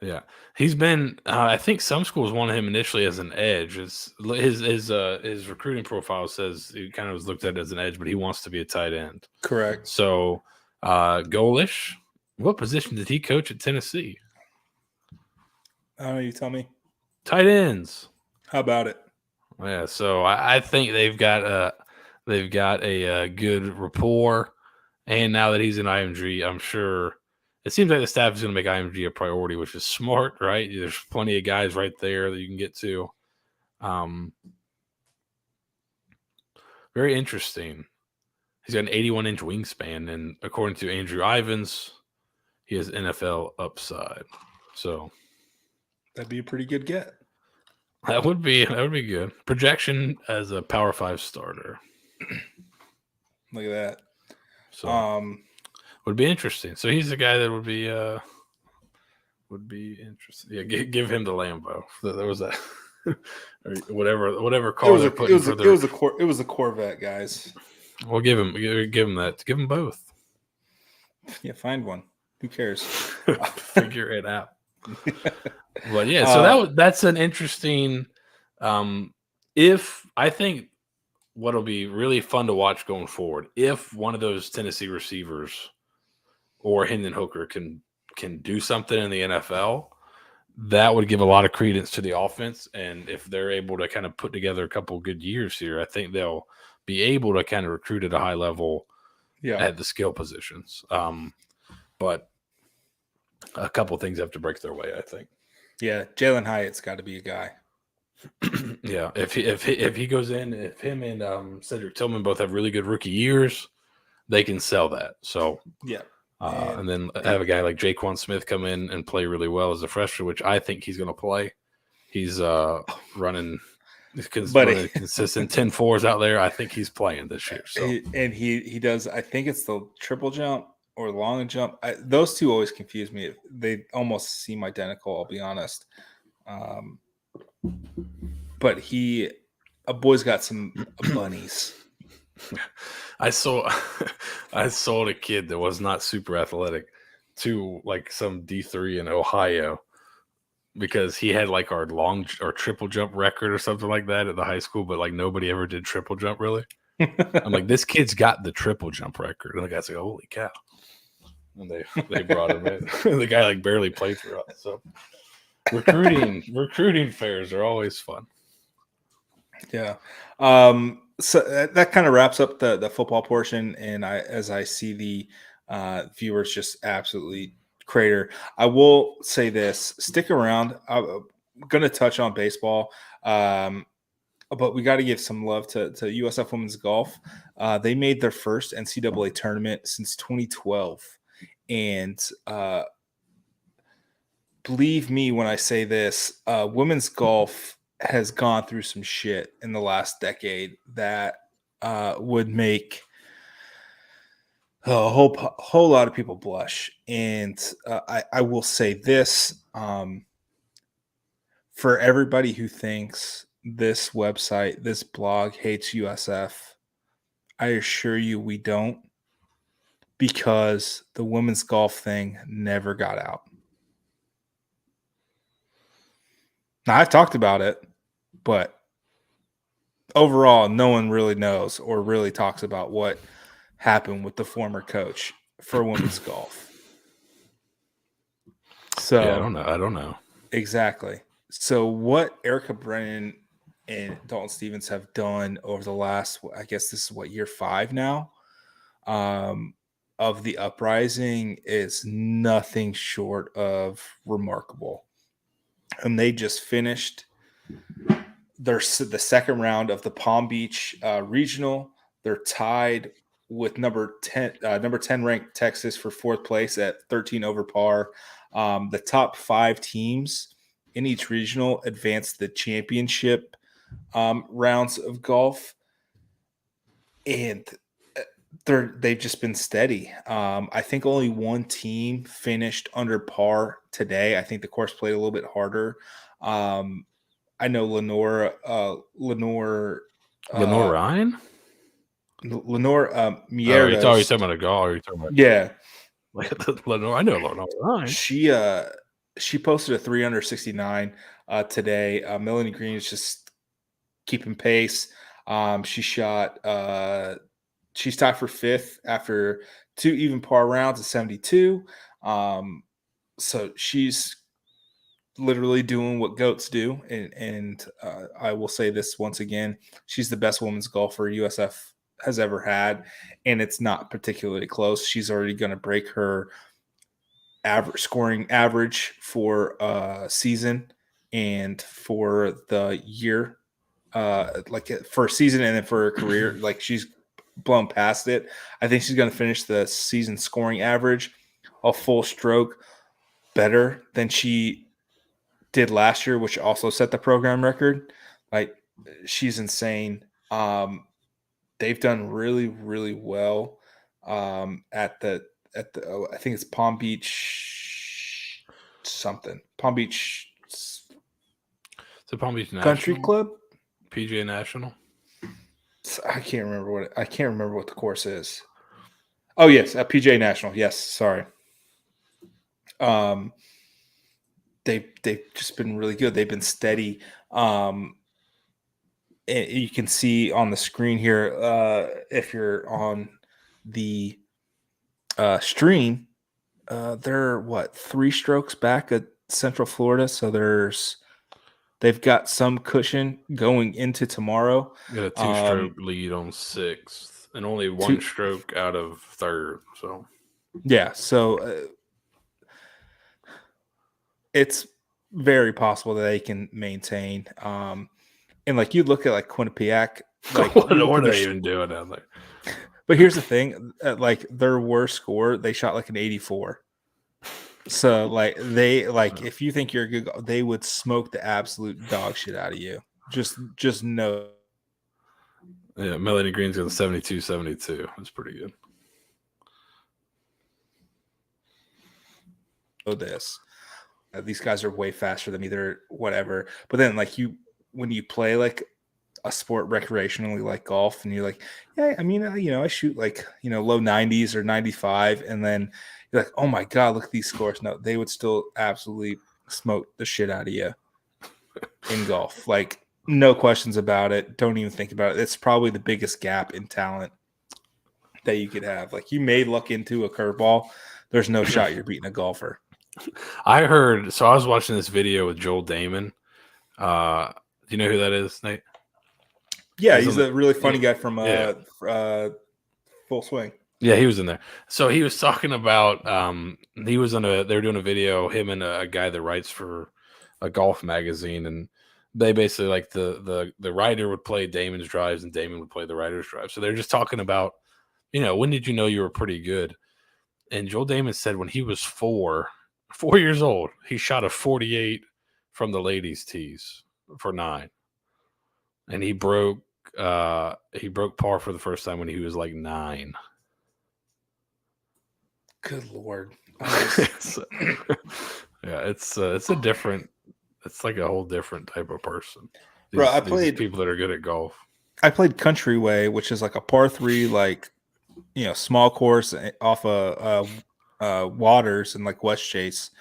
Yeah, he's been. I think some schools wanted him initially as an edge. His recruiting profile says he kind of was looked at as an edge, but he wants to be a tight end. Correct. So, Golish. What position did he coach at Tennessee? I don't know. You tell me. Tight ends. How about it? Yeah. So I think they've got a good rapport, and now that he's in IMG, I'm sure it seems like the staff is going to make IMG a priority, which is smart, right? There's plenty of guys right there that you can get to. Very interesting. He's got an 81-inch wingspan, and according to Andrew Ivins, he has NFL upside. So that'd be a pretty good get. That would be good. Projection as a Power 5 starter. Look at that. So would be interesting. So he's the guy that would be interesting. Yeah, give him the Lambo. There was that or whatever car they're putting for their. It was a Corvette, guys. We'll give him that. Give them both. Yeah, find one. Who cares? Figure it out. But yeah, so that's an interesting. If I think what'll be really fun to watch going forward, if one of those Tennessee receivers or Hendon Hooker can do something in the NFL, that would give a lot of credence to the offense. And if they're able to kind of put together a couple good years here, I think they'll be able to kind of recruit at a high level at the skill positions. But a couple things have to break their way, I think. Yeah, Jalen Hyatt's got to be a guy. Yeah, if he goes in, if him and Cedric Tillman both have really good rookie years, they can sell that. So yeah, and then have a guy like Jaquan Smith come in and play really well as a freshman, which I think he's going to play. He's running consistent 10-4s out there. I think he's playing this year. So and he does. I think it's the triple jump or long jump. Those two always confuse me. They almost seem identical. I'll be honest. But a boy's got some bunnies. I saw a kid that was not super athletic to like some D3 in Ohio because he had like our long or triple jump record or something like that at the high school, but like nobody ever did triple jump really. I'm like, this kid's got the triple jump record. And the guy's like, holy cow. And they brought him in. The guy like barely played for us. So recruiting fairs are always fun. Yeah. So that kind of wraps up the football portion. And as I see the viewers just absolutely crater, I will say this, stick around. I'm going to touch on baseball. But we got to give some love to USF Women's Golf. They made their first NCAA tournament since 2012. And believe me when I say this, women's golf has gone through some shit in the last decade that would make a whole lot of people blush. And I will say this, for everybody who thinks this website, this blog hates USF, I assure you we don't, because the women's golf thing never got out. Now, I've talked about it, but overall, no one really knows or really talks about what happened with the former coach for women's golf. So Yeah, I don't know. Exactly. So what Erica Brennan and Dalton Stevens have done over the last, I guess this is what, year 5 now, of the uprising is nothing short of remarkable. And they just finished the second round of the Palm Beach regional. They're tied with number 10 ranked Texas for 4th place at 13 over par. The top 5 teams in each regional advanced the championship rounds of golf, and they've just been steady. I think only one team finished under par today. I think the course played a little bit harder. I know Lenore Ryan? Lenore Oh, you're Mieres. talking about a golf. You're talking about Yeah, Lenore. I know Lenore Ryan. she posted a 369 today. Melanie Green is just keeping pace. She's tied for 5th after 2 even par rounds at 72. So she's literally doing what goats do, and I will say this once again: she's the best women's golfer USF has ever had, and it's not particularly close. She's already going to break her scoring average for season and for the year, like for a season and then for her career. Like, she's blown past it. I think she's going to finish the season scoring average a full stroke better than she did last year, which also set the program record. Like, she's insane. They've done really, really well at the I think it's Palm Beach something. Palm Beach The Palm Beach Country National? Club. PGA National. I can't remember what the course is. Oh yes, PGA National. Yes, sorry. They've just been really good. They've been steady. You can see on the screen here, if you're on the stream, they're 3 strokes back at Central Florida. So they've got some cushion going into tomorrow. Got a 2-stroke lead on 6th and only 1 stroke out of 3rd. So yeah, so it's very possible that they can maintain. And like, you look at like Quinnipiac, like what are they even doing down there? But here's the thing: like, their worst score, they shot like an 84. So like, if you think you're a good, they would smoke the absolute dog shit out of you. Just know. Yeah, Melanie Green's got a 72-72. That's pretty good. This. These guys are way faster than me. They're whatever. But then, like, when you play like a sport recreationally like golf, and you're like, yeah, I mean, I shoot like, low 90s or 95, and then you're like, oh my god, look at these scores. No, they would still absolutely smoke the shit out of you in golf. Like, no questions about it. Don't even think about it. It's probably the biggest gap in talent that you could have. Like, you may look into a curveball. There's no shot you're beating a golfer. I was watching this video with Joel Damon. Do you know who that is, Nate? Yeah, he's a really funny guy from Full Swing. Yeah, he was in there. So he was talking about they were doing a video, him and a guy that writes for a golf magazine, and they basically, like, the writer would play Damon's drives and Damon would play the writer's drives. So they're just talking about, when did you know you were pretty good? And Joel Damon said when he was 4 years old, he shot a 48 from the ladies' tees. for 9, and he broke par for the first time when he was like 9. Good Lord. Yeah, it's a different. It's like a whole different type of person. Bro, I These played people that are good at golf. I played Countryway, which is like a par 3, like, small course off Waters and like West Chase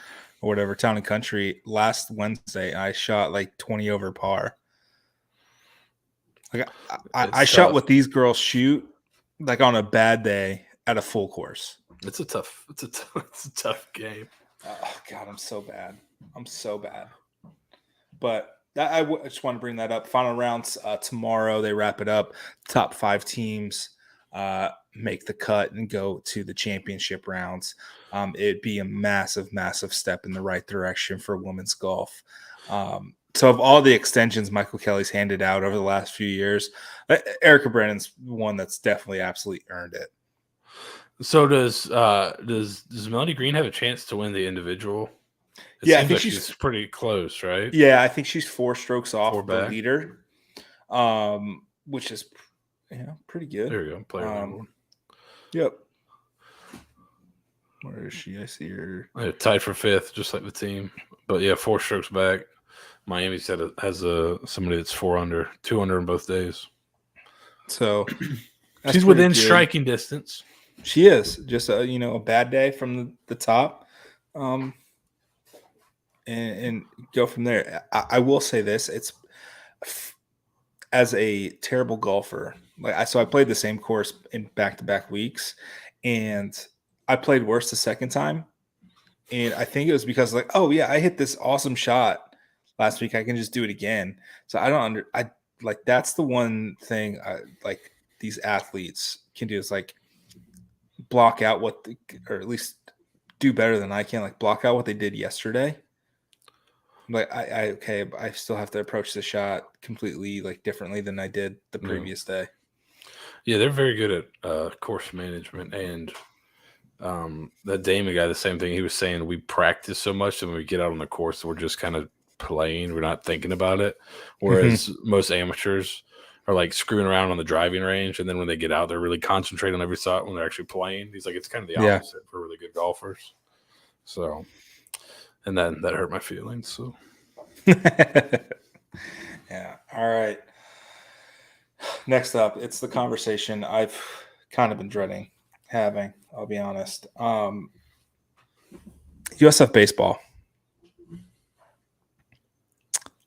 or whatever, Town and Country, last Wednesday. I shot like 20 over par. Like I shot what these girls shoot like on a bad day at a full course. It's a tough game. Oh God, I'm so bad. But I just want to bring that up. Final rounds tomorrow. They wrap it up. Top 5 teams make the cut and go to the championship rounds. It'd be a massive, massive step in the right direction for women's golf. So of all the extensions Michael Kelly's handed out over the last few years, Erica Brennan's one that's definitely absolutely earned it. So does Melanie Green have a chance to win the individual? I think she's pretty close, right? Yeah, I think she's 4 strokes off the back. leader, which is pretty good. There you go. Player number 1. Yep. Where is she? I see her. Tied for 5th, just like the team. But yeah, 4 strokes back. Miami said it has somebody that's 4 under, 2 under in both days. So she's within striking distance. She is just a bad day from the top, and go from there. I will say this: it's as a terrible golfer. I played the same course in back-to-back weeks, and I played worse the second time. And I think it was because I hit this awesome shot last week. I can just do it again. So that's the one thing these athletes can do is block out or at least do better than I can. Block out what they did yesterday. I still have to approach the shot completely differently than I did the previous day. Yeah, they're very good at course management. And that Damon guy, the same thing. He was saying we practice so much that when we get out on the course, we're just kind of playing. We're not thinking about it. Whereas most amateurs are screwing around on the driving range, and then when they get out, they're really concentrating on every shot when they're actually playing. He's like, it's kind of the opposite for really good golfers. So, and then that hurt my feelings. So, yeah. All right. Next up, it's the conversation I've kind of been dreading having. I'll be honest. USF baseball.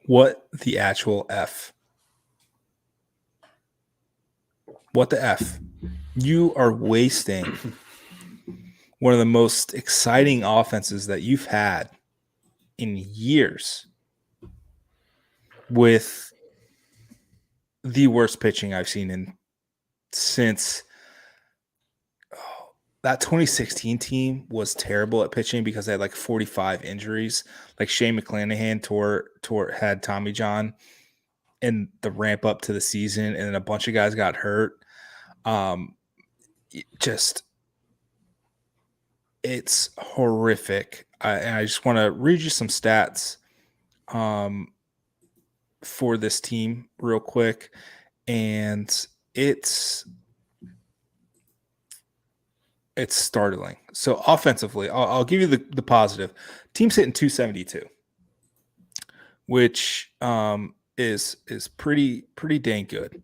What the actual F? What the F? You are wasting one of the most exciting offenses that you've had in years with the worst pitching I've seen since that 2016 team was terrible at pitching because they had 45 injuries. Shane McClanahan had Tommy John in the ramp up to the season, and then a bunch of guys got hurt. It's horrific. I just want to read you some stats for this team real quick, and it's startling. So offensively, I'll give you the positive. Team's hitting 272, which is pretty dang good.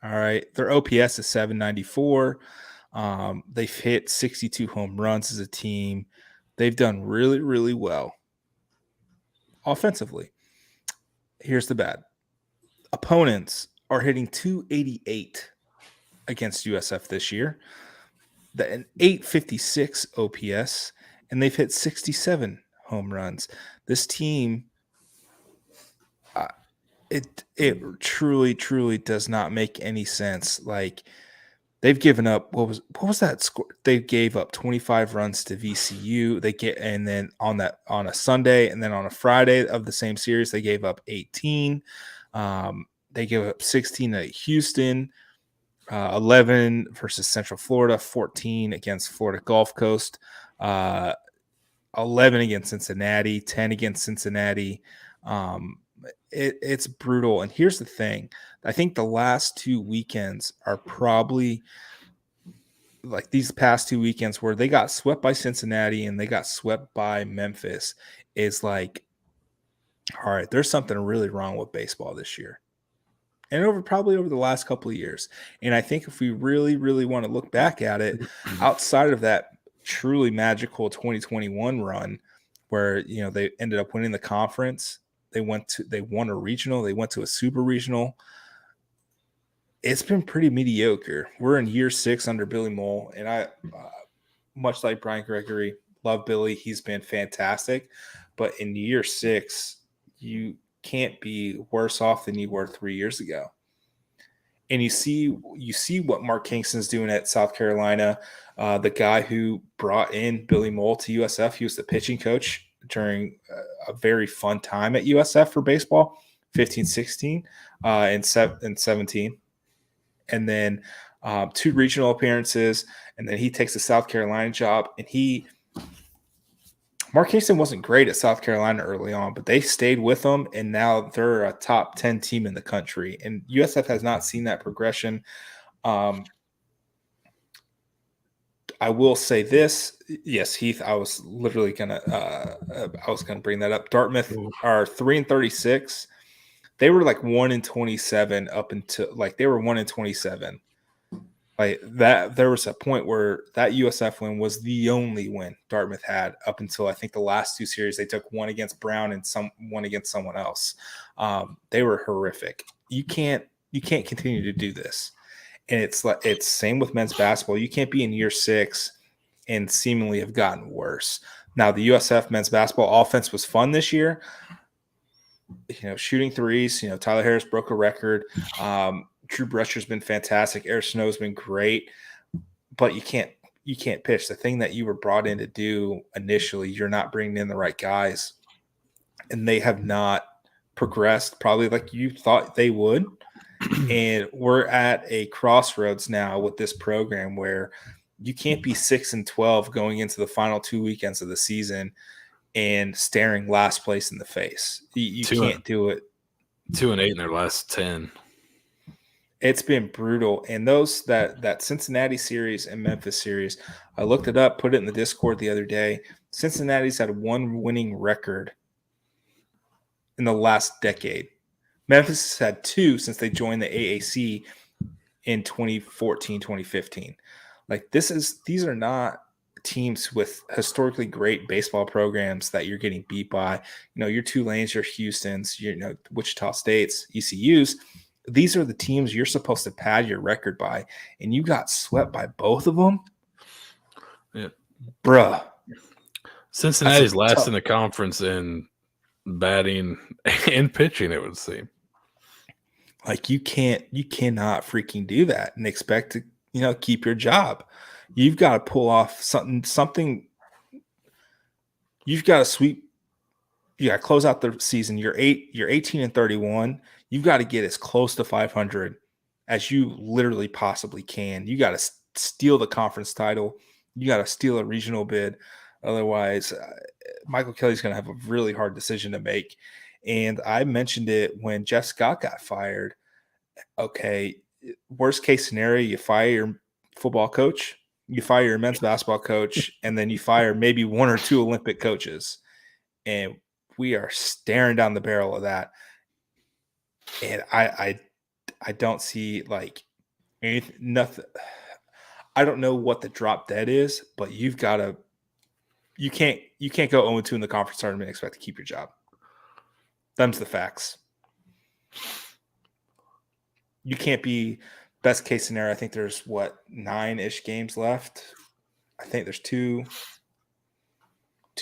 All right, their OPS is 794. They've hit 62 home runs as a team. They've done really, really well offensively. Here's the bad. Opponents are hitting 288 against USF this year. An 856 OPS, and they've hit 67 home runs. This team, it truly does not make any sense. They've given up what was that score? They gave up 25 runs to VCU. And then on a Sunday and then on a Friday of the same series, they gave up 18. They gave up 16 at Houston. 11 versus Central Florida, 14 against Florida Gulf Coast, 11 against Cincinnati, 10 against Cincinnati. It's brutal. And here's the thing. I think the last 2 weekends are probably like these past 2 weekends where they got swept by Cincinnati and they got swept by Memphis is like, all right, there's something really wrong with baseball this year. And probably over the last couple of years. And I think if we really, really want to look back at it, outside of that truly magical 2021 run where, they ended up winning the conference, they won a regional, they went to a super regional. It's been pretty mediocre. We're in year 6 under Billy Mole, and I, much like Brian Gregory, love Billy. He's been fantastic. But in year 6, you can't be worse off than you were 3 years ago. And you see what Mark Kingston's doing at South Carolina. The guy who brought in Billy Mole to USF, he was the pitching coach during a very fun time at USF for baseball, 15-16 and 17. And then 2 regional appearances, and then he takes the South Carolina job. And Mark Kingston wasn't great at South Carolina early on, but they stayed with him, and now they're a top 10 team in the country. And USF has not seen that progression. I will say this. Yes, Heath, I was literally gonna bring that up. Dartmouth are 3-36. They were like 1-27 up until they were 1-27. Like that, there was a point where that USF win was the only win Dartmouth had up until I think the last 2 series. They took one against Brown and one against someone else. They were horrific. You can't continue to do this. And it's same with men's basketball. You can't be in year 6 and seemingly have gotten worse. Now the USF men's basketball offense was fun this year. Shooting threes. Tyler Harris broke a record. Drew Brescher's been fantastic. Eric Snow's been great, but you can't pitch. The thing that you were brought in to do initially, you're not bringing in the right guys, and they have not progressed probably like you thought they would. And we're at a crossroads now with this program where you can't be 6-12 going into the final 2 weekends of the season and staring last place in the face. You can't do it. 2-8 in their last 10. It's been brutal. And that Cincinnati series and Memphis series, I looked it up, put it in the Discord the other day. Cincinnati's had 1 winning record in the last decade. Memphis has had 2 since they joined the AAC in 2014, 2015. Like these are not teams with historically great baseball programs that you're getting beat by. Your Tulanes, your Houstons, Wichita States, ECUs. These are the teams you're supposed to pad your record by, and you got swept by both of them. Yeah, bruh. Cincinnati's last in the conference in batting and pitching, it would seem. Like you cannot freaking do that and expect to, keep your job. You've got to pull off something. You've got to sweep. You got to close out the season. You're 18-31. You've got to get as close to 500 as you literally possibly can. You got to steal the conference title. You got to steal a regional bid. Otherwise, Michael Kelly's going to have a really hard decision to make. And I mentioned it when Jeff Scott got fired. Okay, worst case scenario, you fire your football coach, you fire your men's basketball coach, and then you fire maybe 1 or 2 Olympic coaches. And we are staring down the barrel of that. And I don't see nothing. I don't know what the drop dead is, but you can't go 0-2 in the conference tournament and expect to keep your job. Them's the facts. You can't be best case scenario. I think there's 9-ish games left. I think there's two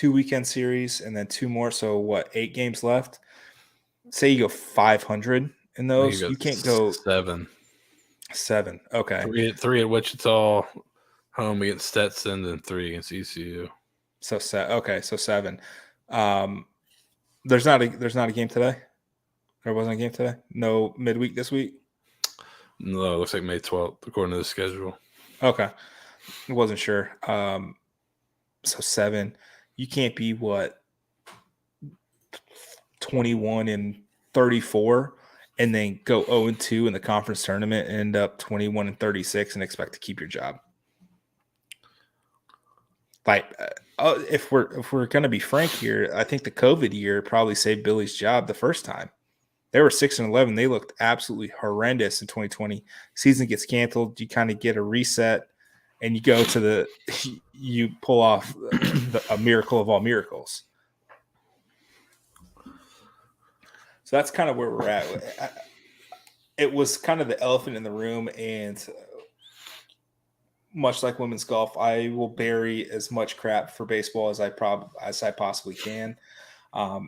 weekend series and then 2 more. So 8 games left. Say you go 500 in those. You can't go 7. 7. Okay. 3 at Wichita, home against Stetson, and 3 against ECU. So 7. There's not a game today. There wasn't a game today. No midweek this week. No, it looks like May 12th according to the schedule. Okay, I wasn't sure. So 7. You can't be 21-13 34 and then go 0-2 in the conference tournament and end up 21-36 and expect to keep your job. Like, if we're going to be frank here, I think the COVID year probably saved Billy's job the first time. They were 6-11. They looked absolutely horrendous in 2020. Season gets canceled. You kind of get a reset, and you go to you pull off a miracle of all miracles. So that's kind of where we're at. It was kind of the elephant in the room, and much like women's golf, I will bury as much crap for baseball as I possibly can.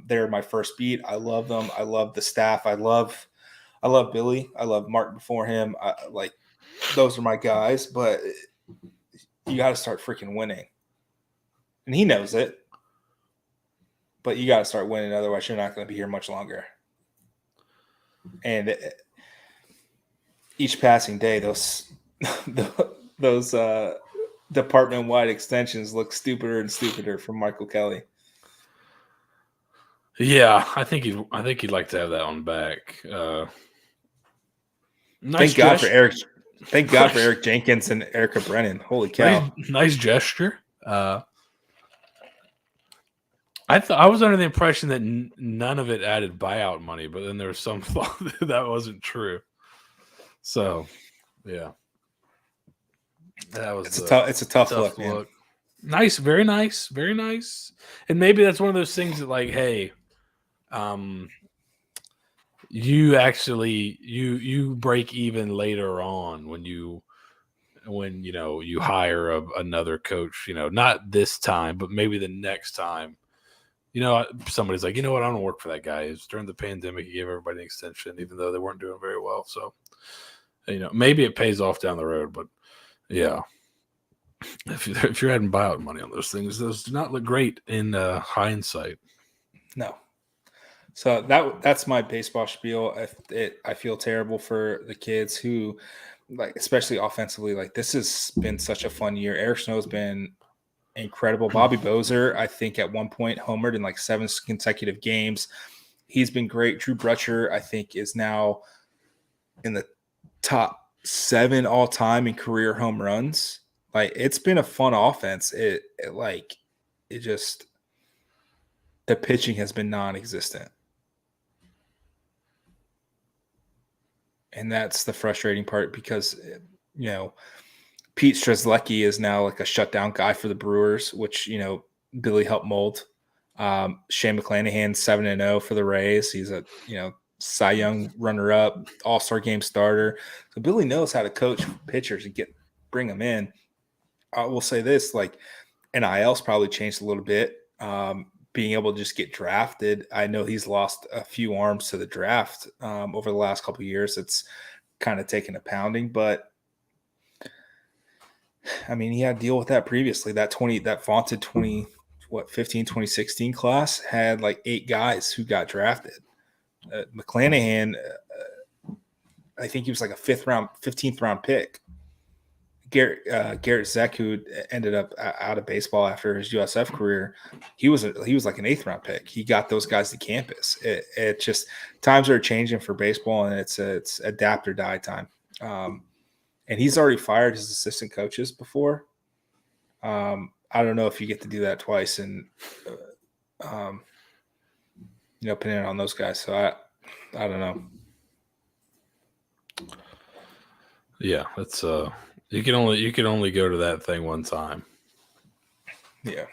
They're my first beat. I love them. I love the staff. I love Billy. I love Martin before him. Those are my guys, but you got to start freaking winning. And he knows it, but you got to start winning. Otherwise you're not going to be here much longer. And each passing day, those department-wide extensions look stupider and stupider from Michael Kelly. Yeah, I think he'd like to have that one back. Thank God for Eric Jenkins and Erica Brennan. Holy cow! Nice gesture. I was under the impression that none of it added buyout money, but then there was some thought that wasn't true. So, yeah, that was it's a tough look. Man. Nice, very nice, very nice. And maybe that's one of those things that, like, hey, you actually you break even later on when you hire another coach. Not this time, but maybe the next time. Somebody's like, you know what? I don't work for that guy. It's during the pandemic. He gave everybody an extension, even though they weren't doing very well. So, maybe it pays off down the road. But yeah, if you're adding buyout money on those things, those do not look great in hindsight. No. So that's my baseball spiel. I feel terrible for the kids who, like, especially offensively. Like, this has been such a fun year. Eric Snow's been incredible. Bobby Bozer, I think at one point homered in like 7 consecutive games. He's been great. Drew Brutcher, I think, is now in the top 7 all time in career home runs. Like, it's been a fun offense. The pitching has been non-existent. And that's the frustrating part because, Pete Strzelecki is now like a shutdown guy for the Brewers, which, Billy helped mold. Shane McClanahan, 7-0 for the Rays. He's a, Cy Young runner-up, all-star game starter. So Billy knows how to coach pitchers and bring them in. I will say this, like, NIL's probably changed a little bit. Being able to just get drafted. I know he's lost a few arms to the draft over the last couple of years. It's kind of taken a pounding, but I mean, he had to deal with that previously. That vaunted 2016 class had like 8 guys who got drafted. McClanahan, I think he was like a 15th round pick. Garrett Zeck, who ended up out of baseball after his USF career, he was like an 8th round pick. He got those guys to campus. It just, times are changing for baseball, and it's adapt or die time. And he's already fired his assistant coaches before. I don't know if you get to do that twice, and depending on those guys. So I don't know. Yeah, that's you can only go to that thing one time. Yeah,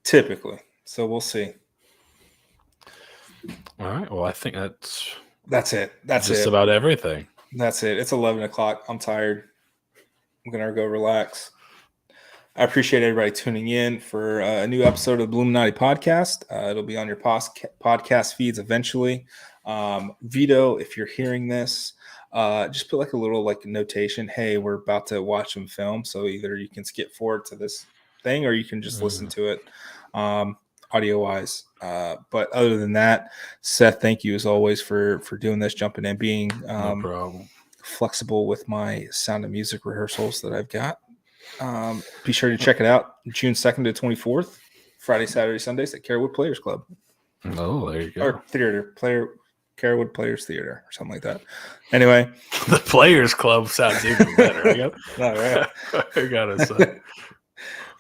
typically. So we'll see. All right. Well, I think that's it. That's just about everything. That's it. It's 11 o'clock. I'm tired. I'm going to go relax. I appreciate everybody tuning in for a new episode of the Bulluminati podcast. It'll be on your podcast feeds eventually. Vito, if you're hearing this, just put like a little notation. Hey, we're about to watch some film. So either you can skip forward to this thing or you can just listen to it audio wise. But other than that, Seth, thank you as always for doing this, jumping in, being no problem. Flexible with my Sound of Music rehearsals that I've got. Be sure to check it out June 2nd to 24th, Friday, Saturday, Sundays at Carewood Players Club. Oh, there you go. Or theater, Carewood Players Theater or something like that. Anyway. The Players Club sounds even better. All right. I gotta say.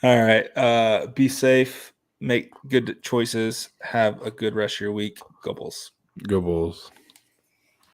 All right. Be safe. Make good choices. Have a good rest of your week. Go Bulls. Go Bulls.